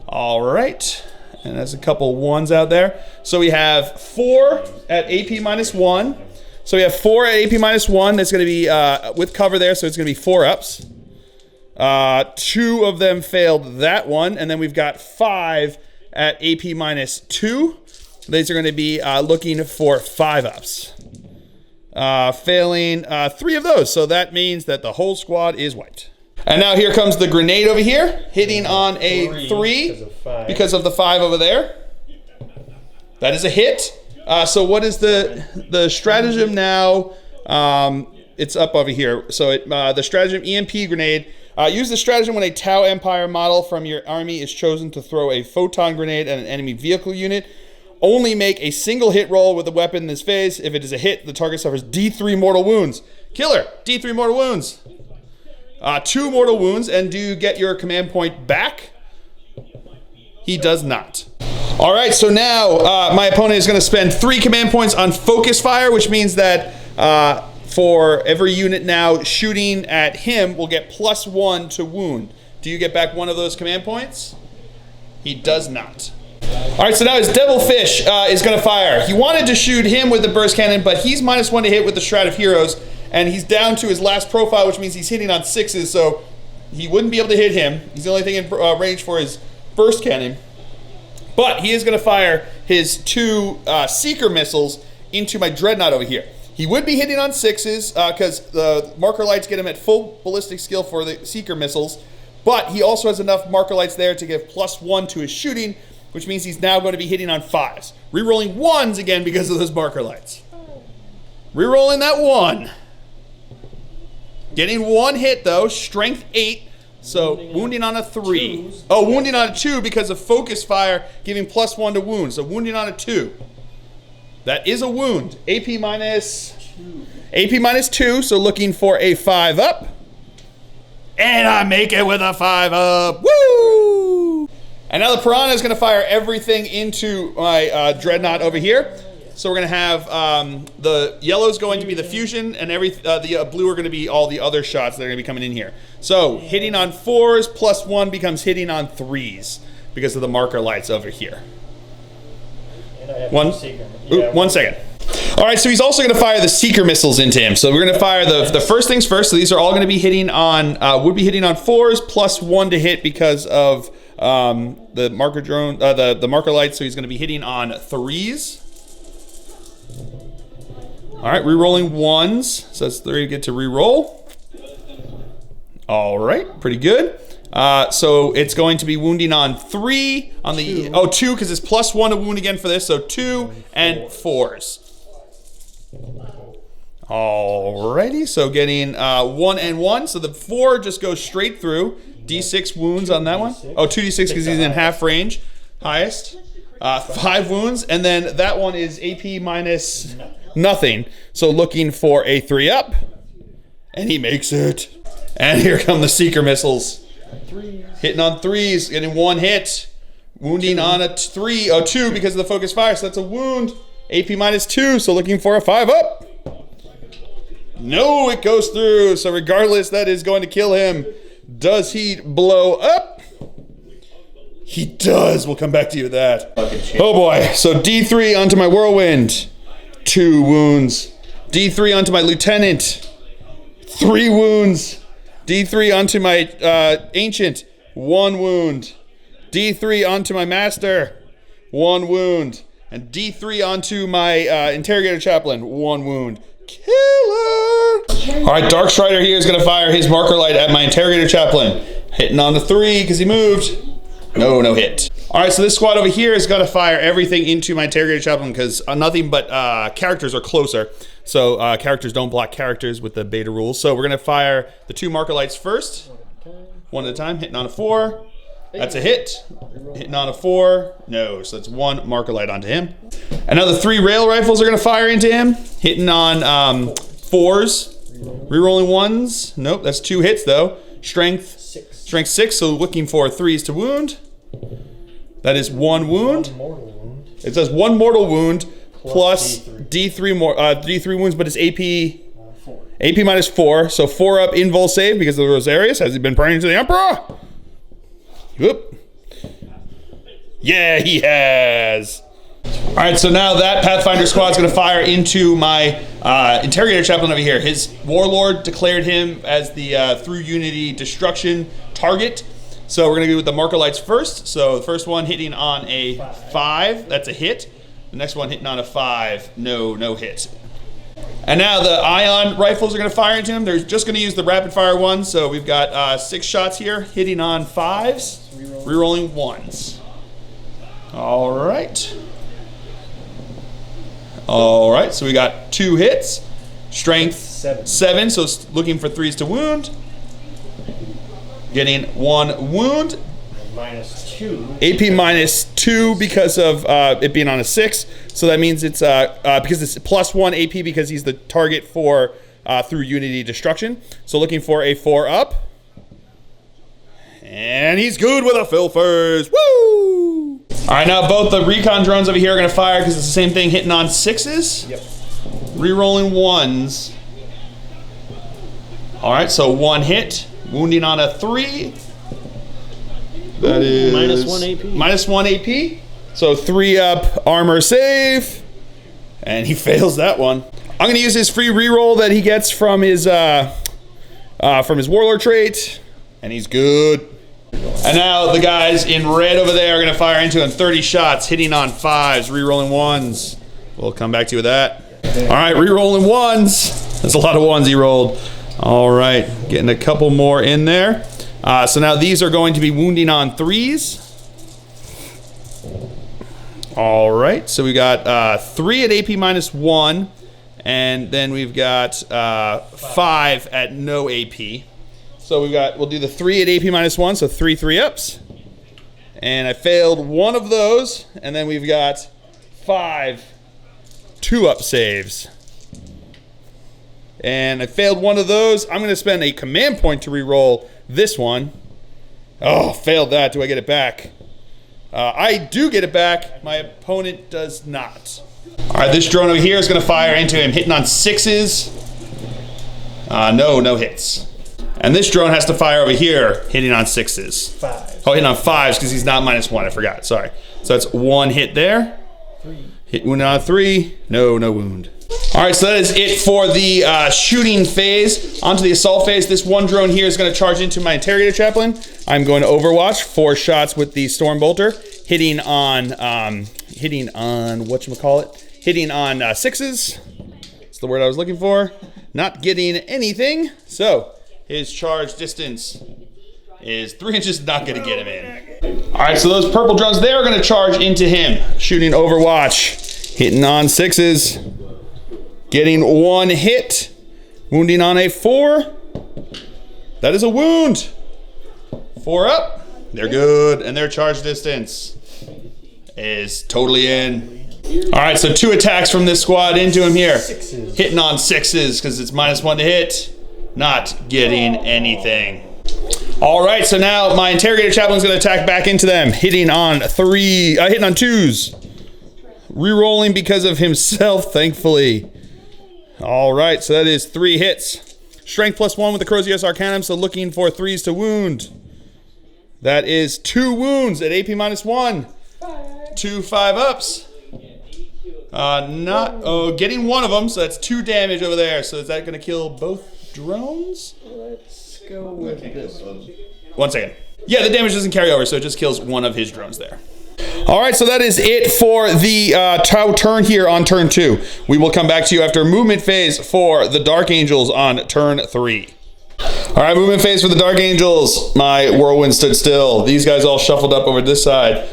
All right. And there's a couple 1s out there. So we have 4 at AP -1. So we have 4 at AP -1. That's going to be with cover there, so it's going to be 4 ups. 2 of them failed that one, and then we've got 5 at AP -2. These are going to be looking for 5 ups. Failing 3 of those, so that means that the whole squad is wiped. And now here comes the grenade over here, hitting on a 3 because of the 5 over there. That is a hit. So what is the stratagem now? It's up over here. So the stratagem EMP grenade. Use the stratagem when a Tau Empire model from your army is chosen to throw a photon grenade at an enemy vehicle unit. only make a single hit roll with the weapon in this phase. If it is a hit, the target suffers D3 mortal wounds. Killer, D3 mortal wounds. 2 mortal wounds, and do you get your command point back? He does not. All right, so now my opponent is going to spend 3 command points on focus fire, which means that for every unit now shooting at him will get +1 to wound. Do you get back 1 of those command points? He does not. All right, so now his Devilfish is going to fire. He wanted to shoot him with the burst cannon, but he's -1 to hit with the Shroud of Heroes, and he's down to his last profile, which means he's hitting on 6s, so he wouldn't be able to hit him. He's the only thing in range for his burst cannon. But he is going to fire his 2 Seeker missiles into my Dreadnought over here. He would be hitting on 6s because the marker lights get him at full ballistic skill for the Seeker missiles, but he also has enough marker lights there to give +1 to his shooting, which means he's now going to be hitting on 5s. Rerolling 1s again because of those marker lights. Rerolling that 1. Getting 1 hit though, strength 8, so wounding on a 3. Oh, wounding on a 2 because of focus fire, giving +1 to wound, so wounding on a 2. That is a wound. AP -2, so looking for a 5 up. And I make it with a 5 up. Woo! And now the Piranha is going to fire everything into my Dreadnought over here. So we're going to have the yellow's going to be the fusion, and the blue are going to be all the other shots that are going to be coming in here. So hitting on 4s +1 becomes hitting on 3s because of the marker lights over here. One second. All right, so he's also going to fire the Seeker missiles into him. So we're going to fire the first things first. So these are all going to be hitting on, would be hitting on 4s +1 to hit because of the marker drone, the marker lights. So he's going to be hitting on 3s. All right, re-rolling 1s. So that's 3 to get to re-roll. All right, pretty good. So it's going to be wounding on 3 on the 2 because it's +1 to wound again for this. So 2 and 4s. Alrighty, so getting 1 and 1. So the 4 just goes straight through. D6 wounds on that one. Oh, 2d6 because he's in half range. Highest. 5 wounds, and then that one is AP minus nothing. So looking for a 3 up, and he makes it. And here come the Seeker missiles. Hitting on 3s, getting 1 hit. Wounding on a 3, 2 because of the focus fire, so that's a wound. AP -2, so looking for a 5 up. No, it goes through, so regardless, that is going to kill him. Does he blow up? He does. We'll come back to you with that. Oh boy, so D3 onto my Whirlwind. 2 wounds. D3 onto my Lieutenant. 3 wounds. D3 onto my Ancient. 1 wound. D3 onto my Master. 1 wound. And D3 onto my Interrogator Chaplain. 1 wound. Killer! Alright, Dark Strider here is going to fire his marker light at my Interrogator Chaplain. Hitting on the 3 because he moved. No hit. Alright, so this squad over here is going to fire everything into my Interrogator Chaplain because nothing but characters are closer. So characters don't block characters with the beta rules. So we're going to fire the 2 marker lights first. 1 at a time, hitting on a 4. That's a hit. Hitting on a 4. No, so that's 1 marker light onto him. Another 3 rail rifles are going to fire into him. Hitting on 4s. Rerolling 1s. Nope, that's 2 hits though. Strength 6, so looking for 3s to wound. That is 1 wound. It says 1 mortal wound plus D3 wounds, but it's AP -4, so 4 up invul save because of the Rosarius. Has he been praying to the Emperor? Whoop. Yeah, he has. All right, so now that Pathfinder squad is going to fire into my Interrogator Chaplain over here. His Warlord declared him as the through Unity destruction target. So we're going to go with the marker lights first. So the first one hitting on a 5. That's a hit. The next one hitting on a 5. No hit. And now the ion rifles are going to fire into him. They're just going to use the rapid fire ones. So we've got 6 shots here, hitting on 5s, rerolling 1s. All right. All right, so we got 2 hits. Strength 7, so looking for 3s to wound. Getting 1 wound. -2. AP -2 because of it being on a 6. So that means it's because it's +1 AP because he's the target for through Unity Destruction. So looking for a 4-up. And he's good with a Filfers. Woo! All right, now both the recon drones over here are going to fire because it's the same thing, hitting on 6s. Yep. Rerolling 1s. All right, so 1 hit. Wounding on a 3. That is -1 AP. -1 AP. So 3-up armor save. And he fails that one. I'm going to use his free reroll that he gets from his Warlord trait. And he's good. And now the guys in red over there are going to fire into him 30 shots, hitting on 5s, rerolling 1s. We'll come back to you with that. All right, rerolling 1s. That's a lot of 1s he rolled. All right, getting a couple more in there. So now these are going to be wounding on 3s. All right, so we got 3 at AP -1, and then we've got 5 at no AP. So we'll do the 3 at AP -1, so 3 3-ups. And I failed one of those, and then we've got 5 2-up saves. And I failed one of those. I'm going to spend a command point to re-roll this one. Oh, failed that. Do I get it back? I do get it back. My opponent does not. All right, this drone over here is going to fire into him, hitting on 6s. No hits. And this drone has to fire over here, hitting on 6s. 5. Oh, hitting on 5s because he's not -1. I forgot. Sorry. So that's 1 hit there. 3. Hit wound on 3. No wound. All right, so that is it for the shooting phase. Onto the assault phase. This one drone here is going to charge into my interrogator chaplain. I'm going to overwatch 4 shots with the storm bolter, hitting on whatchamacallit? Hitting on 6s. That's the word I was looking for. Not getting anything. So his charge distance is 3 inches. Not going to get him in. All right, so those purple drones there are going to charge into him, shooting overwatch, hitting on 6s. Getting 1 hit, wounding on a 4. That is a wound. 4 up. They're good, and their charge distance is totally in. All right, so 2 attacks from this squad into him here. 6s. Hitting on 6s because it's -1 to hit. Not getting anything. All right, so now my interrogator chaplain's going to attack back into them, hitting on 2s. Rerolling because of himself, thankfully. All right, so that is 3 hits. Strength +1 with the Crozius Arcanum, so looking for 3s to wound. That is 2 wounds at AP -1. 2 5-ups. Getting 1 of them, so that's 2 damage over there. So is that going to kill both drones? Let's go with this one. 1 second. Yeah, the damage doesn't carry over, so it just kills 1 of his drones there. All right, so that is it for the turn here on turn 2. We will come back to you after movement phase for the Dark Angels on turn 3. All right, movement phase for the Dark Angels. My whirlwind stood still. These guys all shuffled up over this side.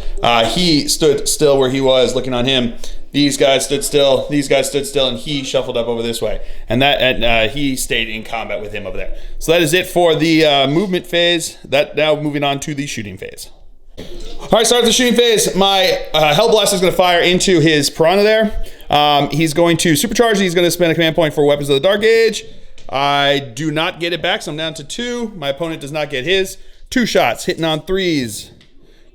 He stood still where he was, looking on him. These guys stood still. These guys stood still, and he shuffled up over this way. And he stayed in combat with him over there. So that is it for the movement phase. Now moving on to the shooting phase. All right, start the shooting phase. My Hellblast is going to fire into his Piranha there. He's going to supercharge. He's going to spend a command point for Weapons of the Dark Age. I do not get it back, so I'm down to 2. My opponent does not get his. 2 shots, hitting on 3s.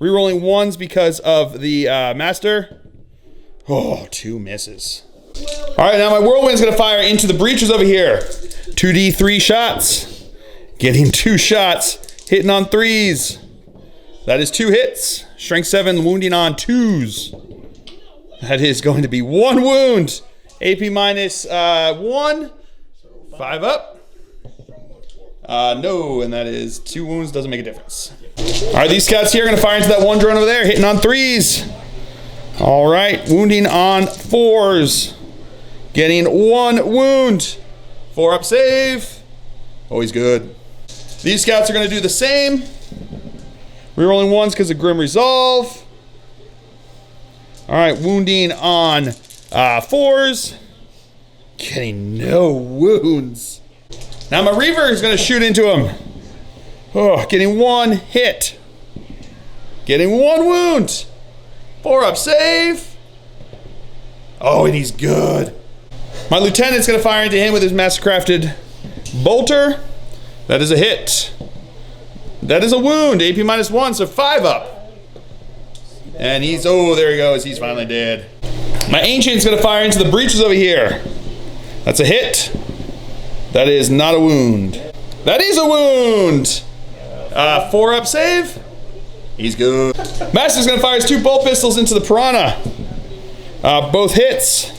Rerolling 1s because of the Master. Oh, 2 misses. All right, now my Whirlwind's going to fire into the Breaches over here. 2d3 shots. Getting 2 shots, hitting on 3s. That is 2 hits. Strength 7, wounding on 2s. That is going to be 1 wound. AP -1. 5 up. No, and that is 2 wounds. Doesn't make a difference. All right, these scouts here are going to fire into that 1 drone over there, hitting on 3s. All right, wounding on 4s. Getting 1 wound. 4-up save. Always good. These scouts are going to do the same. Rerolling 1s because of Grim Resolve. All right, wounding on 4s. Getting no wounds. Now my Reaver is going to shoot into him. Oh, getting 1 hit. Getting 1 wound. 4-up save. Oh, and he's good. My lieutenant's gonna fire into him with his mastercrafted bolter. That is a hit. That is a wound. AP -1, so 5-up. And he's, oh, there he goes. He's finally dead. My ancient's gonna fire into the breaches over here. That's a hit. That is not a wound. That is a wound. 4-up save. He's good. Master's gonna fire his 2 bolt pistols into the piranha. Both hits.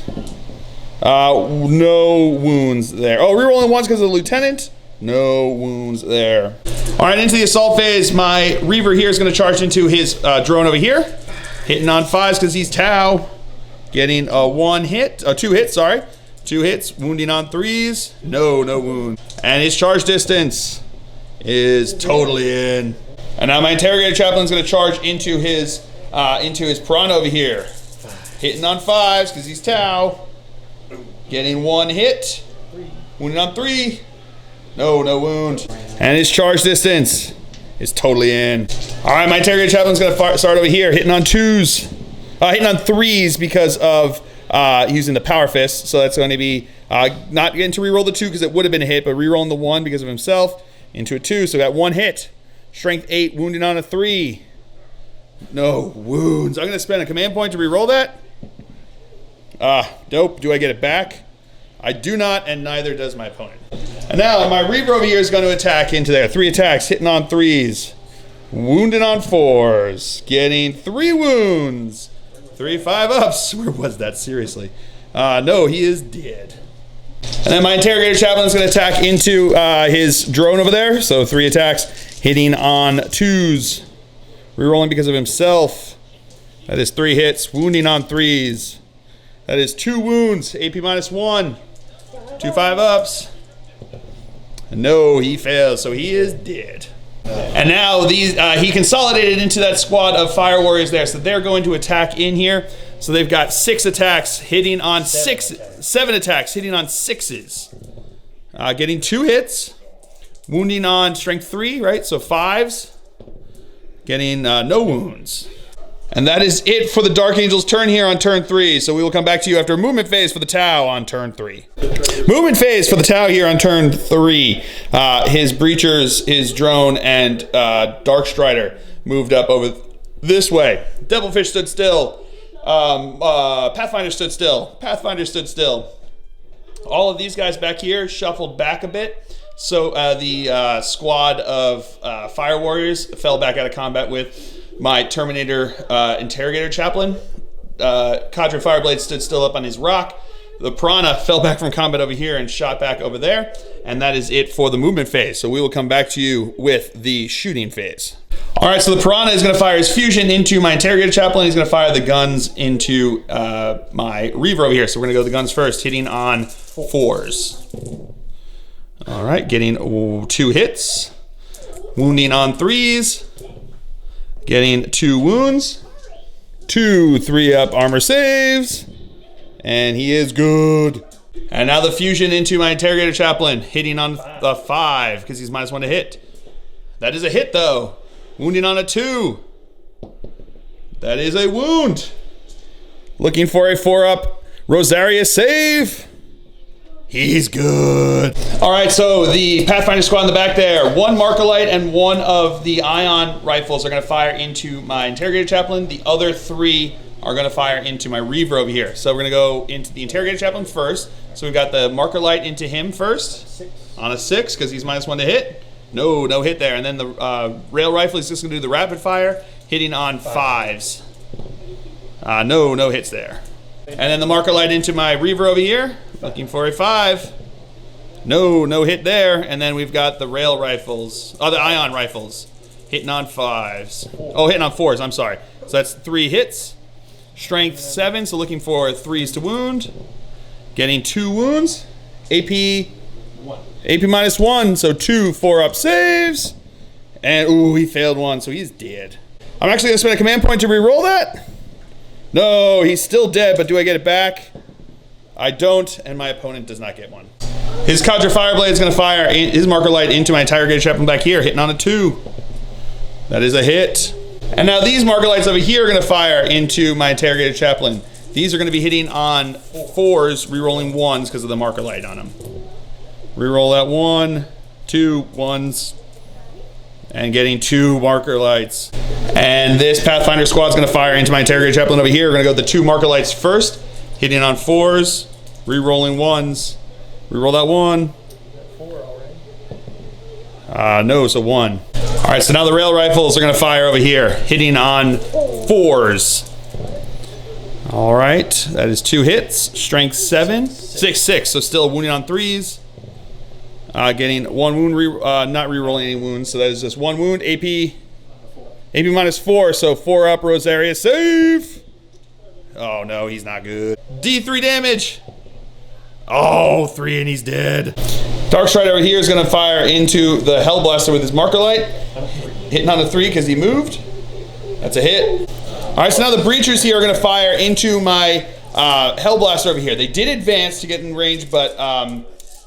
No wounds there. Oh, rerolling ones because of the lieutenant. No wounds there. All right, into the assault phase. My Reaver here is going to charge into his drone over here. Hitting on 5s because he's Tau. Getting a 2 hits, sorry. 2 hits, wounding on 3s. No wound. And his charge distance is totally in. And now my Interrogator Chaplain's going to charge into his piranha over here. Hitting on 5s because he's Tau. Getting 1 hit. Wounding on 3. No wound. And his charge distance is totally in. All right, my Interrogator Chaplain's gonna start over here, hitting on 2s. Hitting on 3s because of using the Power Fist. So that's gonna be not getting to reroll the 2 because it would have been a hit, but rerolling the 1 because of himself into a 2. So got 1 hit. Strength 8, wounding on a 3. No wounds. I'm gonna spend a command point to reroll that. Dope. Do I get it back? I do not, and neither does my opponent. And now my Reaver over here is going to attack into there. 3 attacks, hitting on 3s. Wounded on 4s. Getting 3 wounds. 3 5-ups. Where was that? Seriously. No, he is dead. And then my Interrogator Chaplain is going to attack into his drone over there. So 3 attacks, hitting on 2s. Rerolling because of himself. That is 3 hits, wounding on 3s. That is 2 wounds, AP -1. 2 5-ups. No, he fails, so he is dead. And now he consolidated into that squad of fire warriors there, so they're going to attack in here. So they've got 6 attacks hitting on 7 attacks hitting on 6s. Getting 2 hits, wounding on strength 3, right? So 5s. Getting no wounds. And that is it for the Dark Angel's turn here on turn 3. So we will come back to you after movement phase for the Tau on turn 3. Movement phase for the Tau here on turn 3. His Breachers, his drone, and Dark Strider moved up over this way. Devilfish stood still. Pathfinder stood still. Pathfinder stood still. All of these guys back here shuffled back a bit. So the squad of Fire Warriors fell back out of combat with my Terminator Interrogator Chaplain. Cadre Fireblade stood still up on his rock. The Piranha fell back from combat over here and shot back over there. And that is it for the movement phase. So we will come back to you with the shooting phase. All right, so the Piranha is going to fire his fusion into my Interrogator Chaplain. He's going to fire the guns into my Reaver over here. So we're going to go the guns first, hitting on 4s. All right, getting 2 hits. Wounding on 3s. Getting 2 wounds. 2 3-up armor saves. And he is good. And now the fusion into my Interrogator Chaplain, hitting on the 5 because he's -1 to hit. That is a hit though. Wounding on a 2. That is a wound. Looking for a 4-up Rosaria save. He's good. All right, so the Pathfinder squad in the back there. 1 Markalite and 1 of the Ion rifles are going to fire into my Interrogator Chaplain. The other 3 are going to fire into my Reaver over here. So we're going to go into the Interrogator Chaplain first. So we've got the Markalite into him first. On a 6 because he's -1 to hit. No hit there. And then the Rail Rifle is just going to do the rapid fire, hitting on 5s. No hits there. And then the Markalite into my Reaver over here. Looking for a 5. No hit there. And then we've got the Rail Rifles, the Ion Rifles, hitting on 5s. Oh, hitting on 4s, I'm sorry. So that's 3 hits. Strength 7, so looking for 3s to wound. Getting 2 wounds. AP -1, so 2 4-up saves. And, ooh, he failed 1, so he's dead. I'm actually going to spend a command point to re-roll that. No, he's still dead, but do I get it back? I don't, and my opponent does not get one. His Cadre Fireblade is going to fire his Markalite into my Interrogator Chaplain back here, hitting on a 2. That is a hit. And now these marker lights over here are going to fire into my interrogator chaplain. These are going to be hitting on 4s, re-rolling 1s because of the marker light on them. Re-roll that 1, 2 1s, and getting 2 marker lights. And this Pathfinder squad is going to fire into my interrogator chaplain over here. We're going to go with the 2 marker lights first, hitting on 4s, re-rolling 1s. Re-roll that 1. No, so 1. All right, so now the rail rifles are going to fire over here, hitting on 4s. All right, that is 2 hits. Strength 7, 6, so still wounding on 3s. Getting 1 wound, not re-rolling any wounds, so that is just 1 wound. AP minus 4, so 4 up. Rosaria save. Oh no, he's not good. D3 damage. Oh, 3 and he's dead. Darkstrider over here is going to fire into the Hellblaster with his marker light. Hitting on a 3 because he moved. That's a hit. All right, so now the Breachers here are going to fire into my Hellblaster over here. They did advance to get in range, but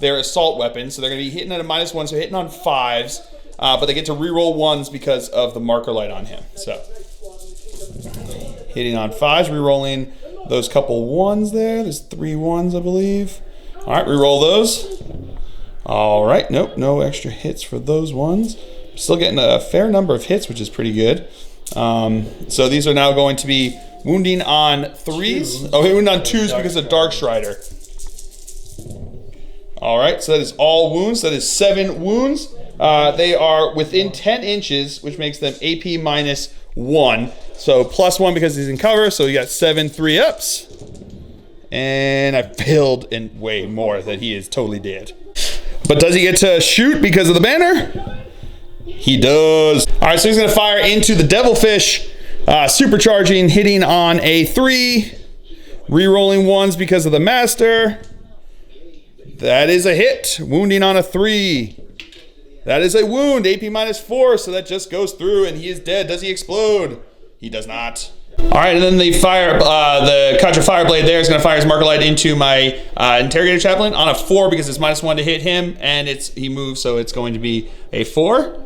they're assault weapons, so they're going to be hitting at a -1, so hitting on 5s. But they get to reroll 1s because of the marker light on him. So hitting on 5s, rerolling those couple 1s there. There's 3 1s, I believe. All right, reroll those. All right, nope, no extra hits for those ones. Still getting a fair number of hits, which is pretty good. So these are now going to be wounding on 3s. Oh, he wounded on 2s because of Darkstrider. All right, so that is all wounds. That is 7 wounds. They are within 10 inches, which makes them AP minus 1. So +1 because he's in cover, so you got 7 3-ups. And I failed in way more that he is totally dead. But does he get to shoot because of the banner? He does. All right, so he's going to fire into the Devilfish, supercharging, hitting on a 3, re-rolling 1s because of the Master. That is a hit. Wounding on a 3. That is a wound. AP minus 4, so that just goes through, and he is dead. Does he explode? He does not. All right, and then the Contra Fireblade there is going to fire his marker light into my Interrogator Chaplain on a 4 because it's -1 to hit him, and he moves, so it's going to be a 4.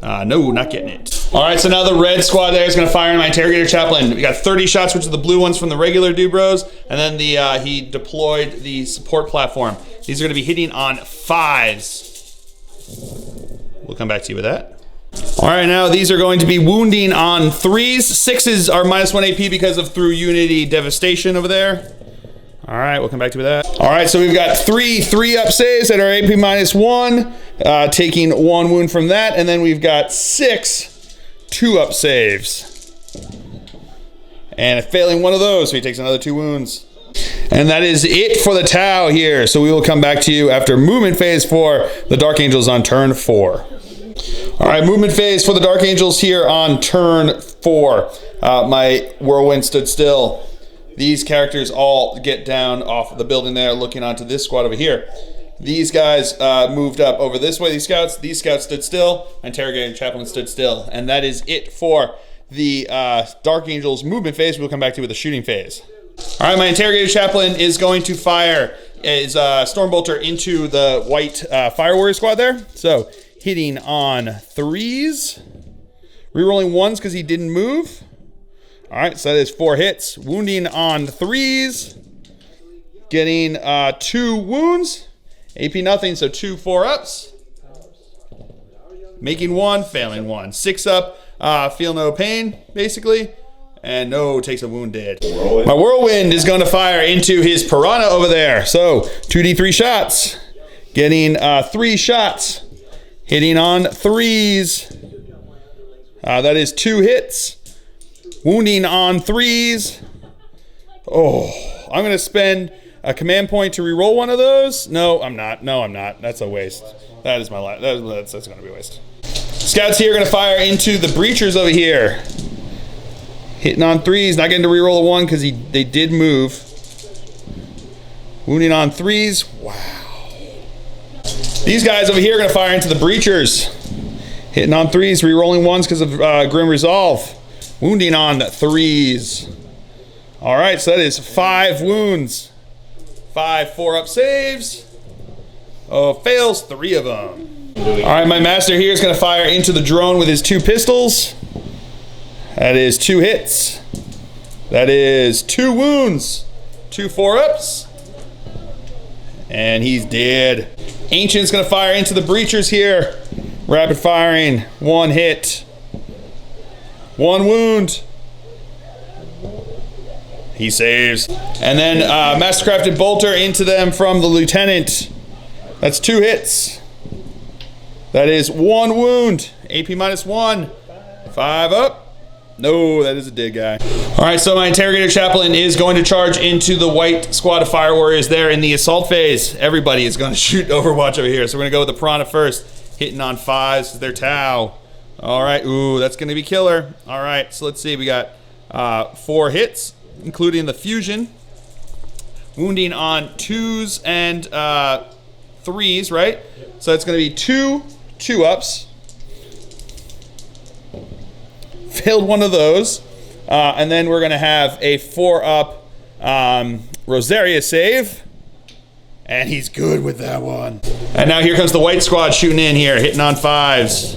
No, not getting it. All right, so now the red squad there is going to fire in my Interrogator Chaplain. We got 30 shots, which are the blue ones from the regular Dubros, and then he deployed the support platform. These are going to be hitting on 5s. We'll come back to you with that. All right, now these are going to be wounding on 3s. 6s are -1 AP because of through Unity Devastation over there. All right, we'll come back to that. All right, so we've got 3 3-up saves that are AP -1, taking 1 wound from that, and then we've got 6 2-up saves. And failing one of those, so he takes another 2 wounds. And that is it for the Tau here. So we will come back to you after movement phase for the Dark Angels on turn 4. All right, movement phase for the Dark Angels here on turn 4. My Whirlwind stood still. These characters all get down off the building there, looking onto this squad over here. These guys moved up over this way, these scouts stood still. Interrogating Chaplain stood still. And that is it for the Dark Angels movement phase. We'll come back to you with the shooting phase. All right, my Interrogator Chaplain is going to fire his Stormbolter into the white Fire Warrior squad there. So hitting on 3s, rerolling 1s because he didn't move. All right, so that is 4 hits. Wounding on 3s, getting 2 wounds. AP nothing, so 2 4-ups. Making 1, failing 1. 6 up, feel no pain, basically. And no, takes a wound dead. My Whirlwind is going to fire into his Piranha over there. So 2d3 shots, getting 3 shots. Hitting on 3s. That is 2 hits. Wounding on 3s. Oh, I'm going to spend a command point to reroll one of those. No, I'm not. No, I'm not. That's a waste. That is my life. That's going to be a waste. Scouts here are going to fire into the Breachers over here. Hitting on 3s. Not getting to reroll a 1 because they did move. Wounding on 3s. Wow. These guys over here are going to fire into the Breachers. Hitting on 3s, re-rolling 1s because of Grim Resolve. Wounding on 3s. All right, so that is 5 wounds. 5 4-up saves. Oh, fails 3 of them. All right, my Master here is going to fire into the drone with his 2 pistols. That is 2 hits. That is 2 wounds. 2 4-ups. And he's dead. Ancient's gonna fire into the breachers here. Rapid firing. 1 hit. 1 wound. He saves. And then Mastercrafted Bolter into them from the Lieutenant. That's 2 hits. That is 1 wound. AP -1. 5 up. No, that is a dead guy. All right, so my Interrogator Chaplain is going to charge into the white squad of Fire Warriors there in the assault phase. Everybody is going to shoot Overwatch over here. So we're going to go with the Piranha first. Hitting on 5s. Their Tau. All right. Ooh, that's going to be killer. All right, so let's see. We got 4 hits, including the fusion. Wounding on 2s and 3s, right? So it's going to be 2 2-ups. Failed one of those. And then we're going to have a 4-up Rosaria save. And he's good with that one. And now here comes the white squad shooting in here, hitting on 5s.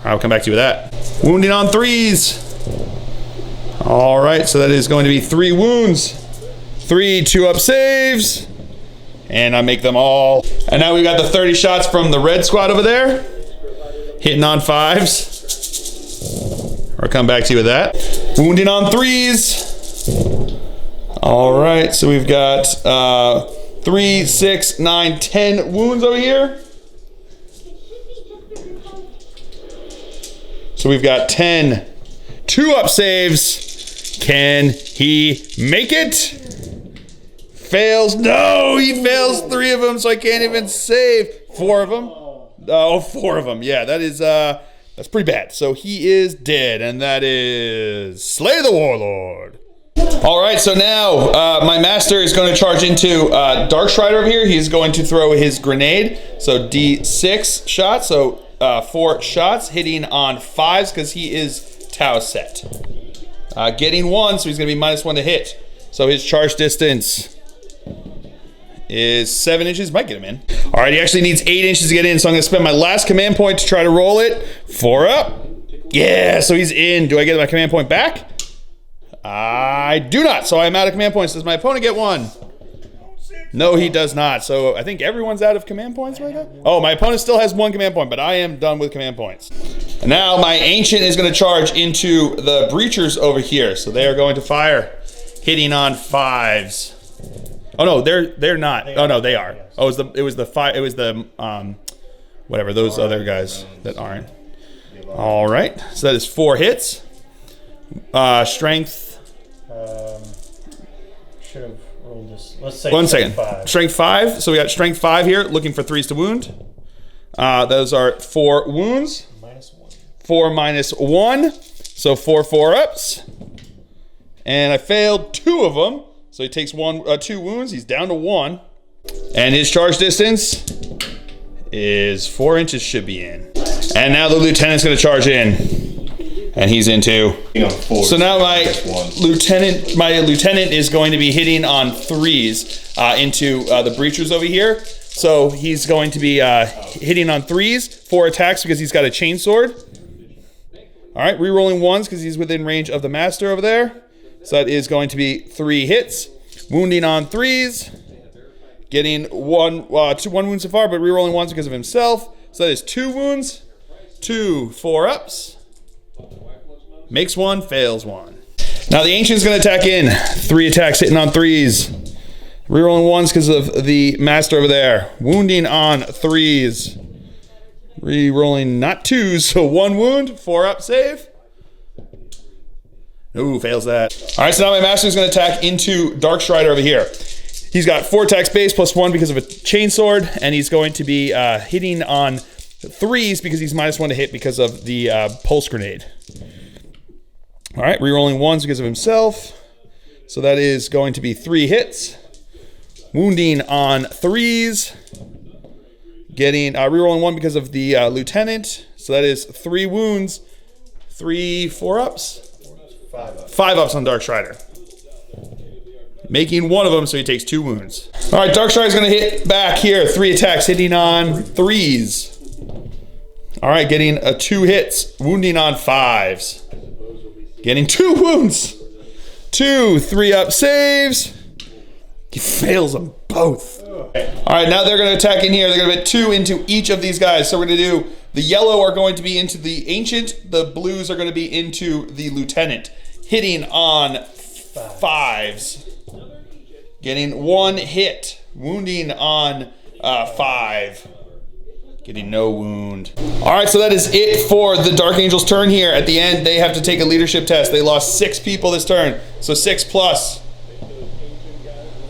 I'll come back to you with that. Wounding on 3s. All right, so that is going to be 3 wounds. 3 2-up saves. And I make them all. And now we've got the 30 shots from the red squad over there. Hitting on 5s. I'll come back to you with that. Wounding on 3s. All right, so we've got 3, 6, 9, 10 wounds over here. So we've got 10 2-up saves. Can he make it? Fails. No, he fails 3 of them, so I can't even save 4 of them. Oh, 4 of them. Yeah, that is that's pretty bad. So he is dead, and that is Slay the Warlord. All right, so now my master is going to charge into Dark Strider over here. He's going to throw his grenade. So D6 shots, so 4 shots, hitting on 5s because he is Tau set. Getting 1, so he's going to be -1 to hit. So his charge distance is 7 inches. Might get him in. All right, he actually needs 8 inches to get in, so I'm going to spend my last command point to try to roll it. 4 up. Yeah, so he's in. Do I get my command point back? I do not, so I'm out of command points. Does my opponent get 1? No, he does not. So I think everyone's out of command points right now. Oh, my opponent still has 1 command point, but I am done with command points. And now my Ancient is going to charge into the breachers over here. So they are going to fire, hitting on 5s. Oh no, they're not. Oh no, they are. Oh, it was the whatever, those other guys that aren't. All right, so that is 4 hits. Strength. Should have rolled this. Let's say 1 second. 5. Strength 5. So we got strength 5 here, looking for 3s to wound. Those are 4 wounds. -1. 4 -1. So 4 4-ups. And I failed 2 of them. So he takes 2 wounds. He's down to 1. And his charge distance is 4 inches, should be in. And now the lieutenant's going to charge in. And he's in too. So now my lieutenant is going to be hitting on 3s into the breachers over here. So he's going to be hitting on 3s, 4 attacks because he's got a chainsword. All right, re-rolling 1s because he's within range of the master over there. So that is going to be 3 hits. Wounding on 3s. Getting 1 wound so far, but re-rolling 1s because of himself. So that is 2 wounds. 2 4-ups. Makes 1, fails 1. Now the Ancient's going to attack in. 3 attacks, hitting on 3s. Rerolling 1s because of the master over there. Wounding on 3s. Rerolling not 2s, so 1 wound. 4-up save. Ooh, fails that. All right, so now my master's going to attack into Dark Strider over here. He's got 4 attacks base plus 1 because of a chainsword, and he's going to be hitting on 3s because he's -1 to hit because of the pulse grenade. All right, rerolling 1s because of himself. So that is going to be 3 hits. Wounding on 3s. Getting rerolling 1 because of the lieutenant. So that is 3 wounds. 3 4-ups. 5 ups on Dark Strider. Making 1 of them, so he takes 2 wounds. All right, Dark Strider's going to hit back here. 3 attacks, hitting on 3s. All right, getting 2 hits. Wounding on 5s. Getting 2 wounds. 2 3-up saves. He fails them both. All right, now they're going to attack in here. They're going to put 2 into each of these guys. So we're going to do, the yellow are going to be into the ancient. The blues are going to be into the lieutenant. Hitting on 5s. Getting 1 hit. Wounding on 5. Getting no wound. All right, so that is it for the Dark Angel's turn here. At the end, they have to take a leadership test. They lost 6 people this turn. So 6 plus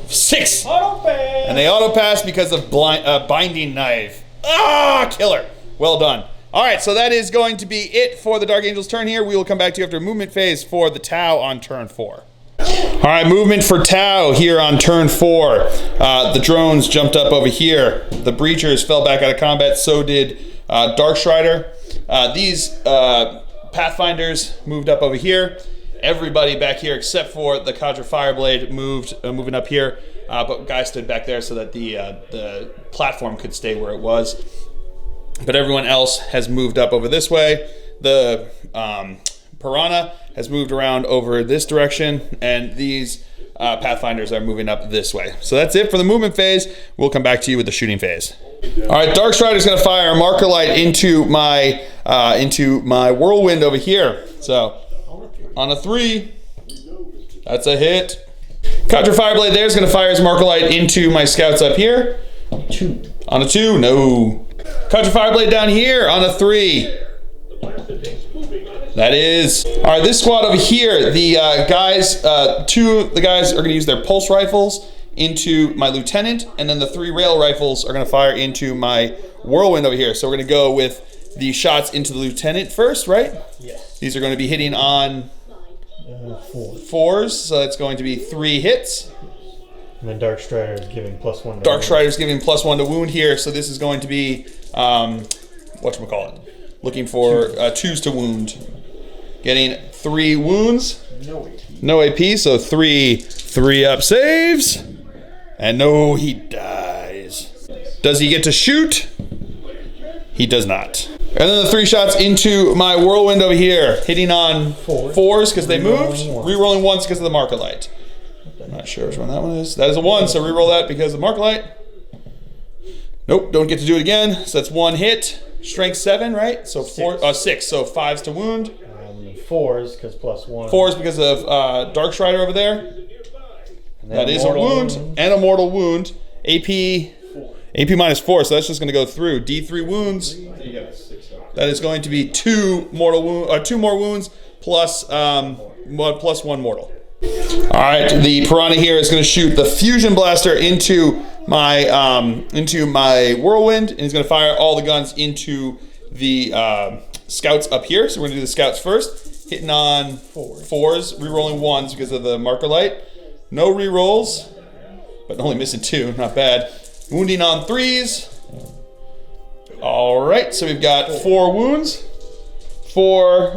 6. Auto pass. And they auto pass because of binding knife. Ah, killer. Well done. All right, so that is going to be it for the Dark Angel's turn here. We will come back to you after movement phase for the Tau on turn 4. All right, movement for Tau here on turn 4. The drones jumped up over here. The breachers fell back out of combat. So did Darkstrider. These Pathfinders moved up over here. Everybody back here except for the Cadre Fireblade moving up here. But guys stood back there so that the platform could stay where it was. But everyone else has moved up over this way. The Piranha has moved around over this direction, and these Pathfinders are moving up this way. So that's it for the movement phase. We'll come back to you with the shooting phase. All right, Darkstrider's going to fire a marker light into my whirlwind over here. So on a 3, that's a hit. Cadre Fireblade there is going to fire his marker light into my scouts up here. 2. On a 2, no. Cadre Fireblade down here on a 3. That is. All right, this squad over here, the guys, 2 of the guys are going to use their pulse rifles into my lieutenant, and then the 3 rail rifles are going to fire into my whirlwind over here. So we're going to go with the shots into the lieutenant first, right? Yes. These are going to be hitting on 4s, so that's going to be 3 hits. And then Darkstrider is giving +1. Darkstrider's giving +1 to wound here, so this is going to be, whatchamacallit? Looking for 2s to wound. Getting 3 wounds. No AP, so 3 3-up saves. And no, he dies. Does he get to shoot? He does not. And then the 3 shots into my whirlwind over here, hitting on 4s because they moved. Rerolling 1s because of the marker light. I'm not sure which one that one is. That is a 1, so reroll that because of the marker light. Nope, don't get to do it again. So that's 1 hit. Strength 7, right? So 6. So 5s to wound. 4s because +1. 4s because of Darkstrider over there. That is a wound and a mortal wound. AP -4, so that's just going to go through. D3 wounds. That is going to be 2 mortal wound, 2 more wounds plus +1 mortal. All right, the Piranha here is going to shoot the fusion blaster into my whirlwind, and he's going to fire all the guns into the scouts up here. So we're going to do the scouts first, hitting on 4s, rerolling 1s because of the marker light. No rerolls, but only missing 2, not bad. Wounding on 3s. All right, so we've got 4 wounds, 4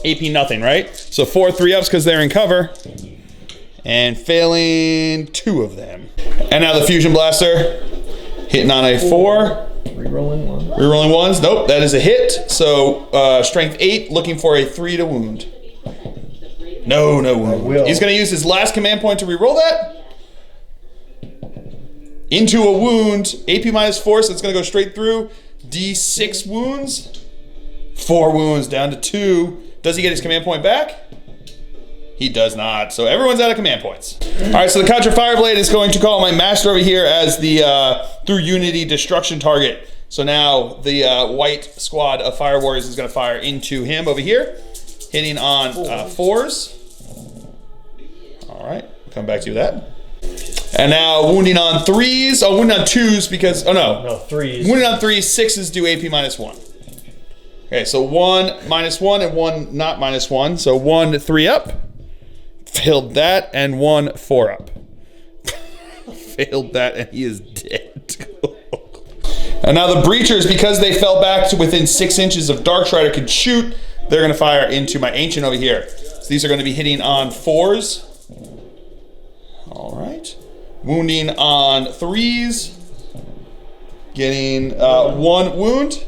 AP nothing, right? So 4 3-ups because they're in cover, and failing 2 of them. And now the fusion blaster hitting on a 4. Rerolling 1. Rerolling 1s. Nope, that is a hit. So strength 8, looking for a 3 to wound. No wound. He's going to use his last command point to reroll that into a wound. AP -4, so it's going to go straight through. D6 wounds. 4 wounds down to 2. Does he get his command point back? He does not. So everyone's out of command points. All right, so the Cadre Fireblade is going to call my master over here as the through Unity destruction target. So now the white squad of Fire Warriors is going to fire into him over here, hitting on 4s. All right, come back to that. And now wounding on 3s. Oh, wounding on 2s because, oh no. No, 3s. Wounding on 3s, 6s do AP -1. Okay, so 1 -1 and 1 not -1. So 1 3-up. Failed that, and 1 4-up. Failed that, and he is dead. And now the breachers, because they fell back to within 6 inches of Darkstrider could shoot, they're going to fire into my ancient over here. So these are going to be hitting on 4s. All right. Wounding on 3s. Getting 1 wound.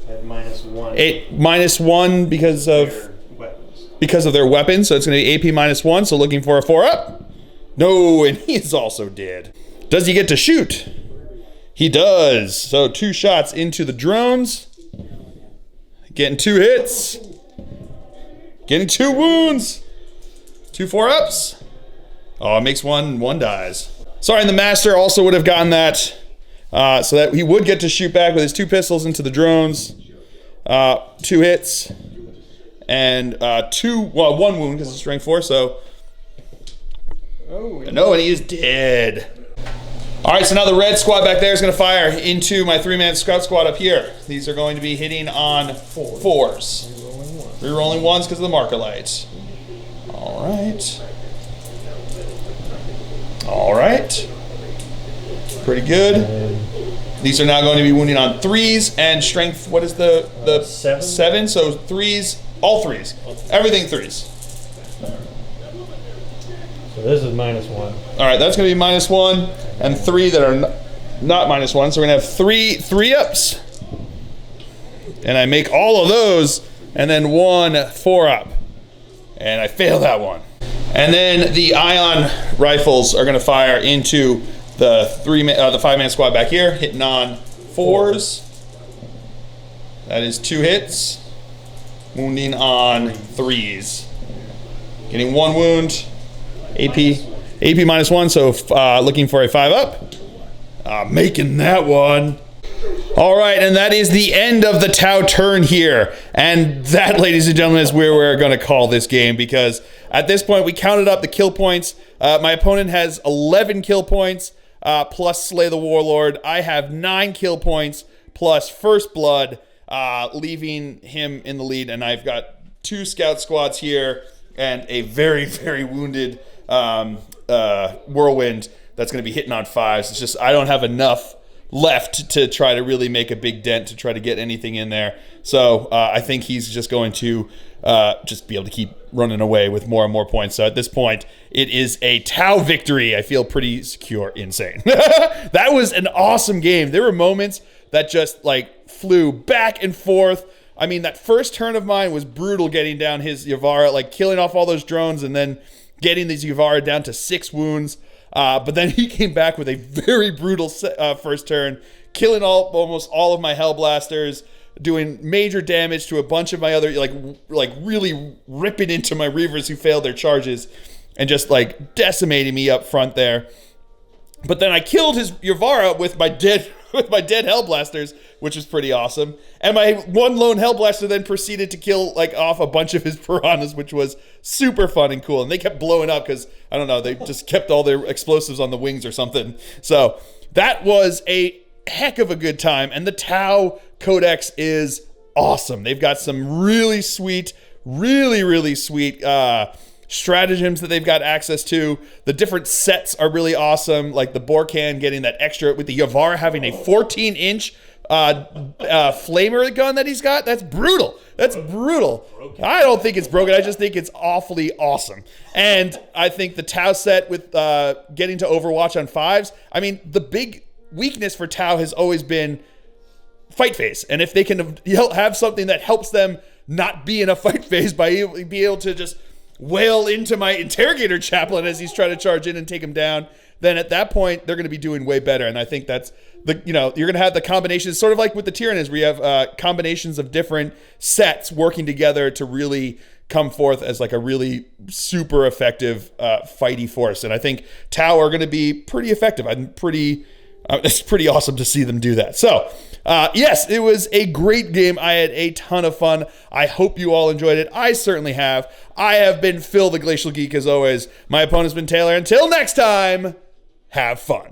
At -1. -1 because of because of their weapon. So it's going to be AP -1. So looking for a 4-up. No, and he is also dead. Does he get to shoot? He does. So 2 shots into the drones. Getting 2 hits. Getting 2 wounds. 2 4-ups. Oh, it makes 1 dies. Sorry, and the master also would have gotten that. So that he would get to shoot back with his 2 pistols into the drones. 2 hits. And 1 wound because it's strength 4, so. Oh, no, and he is dead. All right, so now the red squad back there is going to fire into my 3-man scout squad up here. These are going to be hitting on 4s. Rerolling 1s because of the marker lights. All right. All right. Pretty good. These are now going to be wounding on 3s and strength. What is the 7? So 3s, all 3s, everything 3s. So this is -1. All right, that's going to be -1 and 3 that are not -1. So we're going to have 3 3-ups, and I make all of those, and then 1 4-up, and I fail that one. And then the ion rifles are going to fire into the 5-man squad back here, hitting on 4s. That is 2 hits. Wounding on 3s. Getting 1 wound. AP -1, so looking for a 5-up. Making that one. All right, and that is the end of the Tau turn here. And that, ladies and gentlemen, is where we're going to call this game, because at this point we counted up the kill points. My opponent has 11 kill points plus Slay the Warlord. I have 9 kill points plus First Blood, leaving him in the lead. And I've got 2 scout squads here and a very, very wounded Whirlwind that's going to be hitting on 5s. It's just I don't have enough left to try to really make a big dent to try to get anything in there. So I think he's just going to just be able to keep running away with more and more points. So at this point, it is a Tau victory. I feel pretty secure, insane. That was an awesome game. There were moments that just like flew back and forth. I mean, that first turn of mine was brutal, getting down his Yavara, like killing off all those drones and then getting these Yavara down to 6 wounds. But then he came back with a very brutal first turn, killing almost all of my Hellblasters, doing major damage to a bunch of my other, like really ripping into my Reavers who failed their charges, and just like decimating me up front there. But then I killed his Yavara with my dead Hellblasters, which is pretty awesome. And my one lone Hellblaster then proceeded to kill like off a bunch of his Piranhas, which was super fun and cool. And they kept blowing up because, I don't know, they just kept all their explosives on the wings or something. So that was a heck of a good time. And the Tau Codex is awesome. They've got some really sweet, really sweet stratagems that they've got access to. The different sets are really awesome, like the Borkan getting that extra, with the Yavara having a 14-inch flamer gun that he's got. That's brutal. That's brutal. I don't think it's broken. I just think it's awfully awesome. And I think the Tau set with getting to Overwatch on 5s, I mean, the big weakness for Tau has always been fight phase. And if they can have something that helps them not be in a fight phase by being able to just wail into my Interrogator Chaplain as he's trying to charge in and take him down, then at that point they're going to be doing way better. And I think that's you're going to have the combinations, sort of like with the Tyranids, where you have combinations of different sets working together to really come forth as like a really super effective fighty force. And I think Tau are going to be pretty effective. It's pretty awesome to see them do that. So yes, it was a great game. I had a ton of fun. I hope you all enjoyed it. I certainly have. I have been Phil the Glacial Geek as always. My opponent's been Taylor. Until next time, have fun.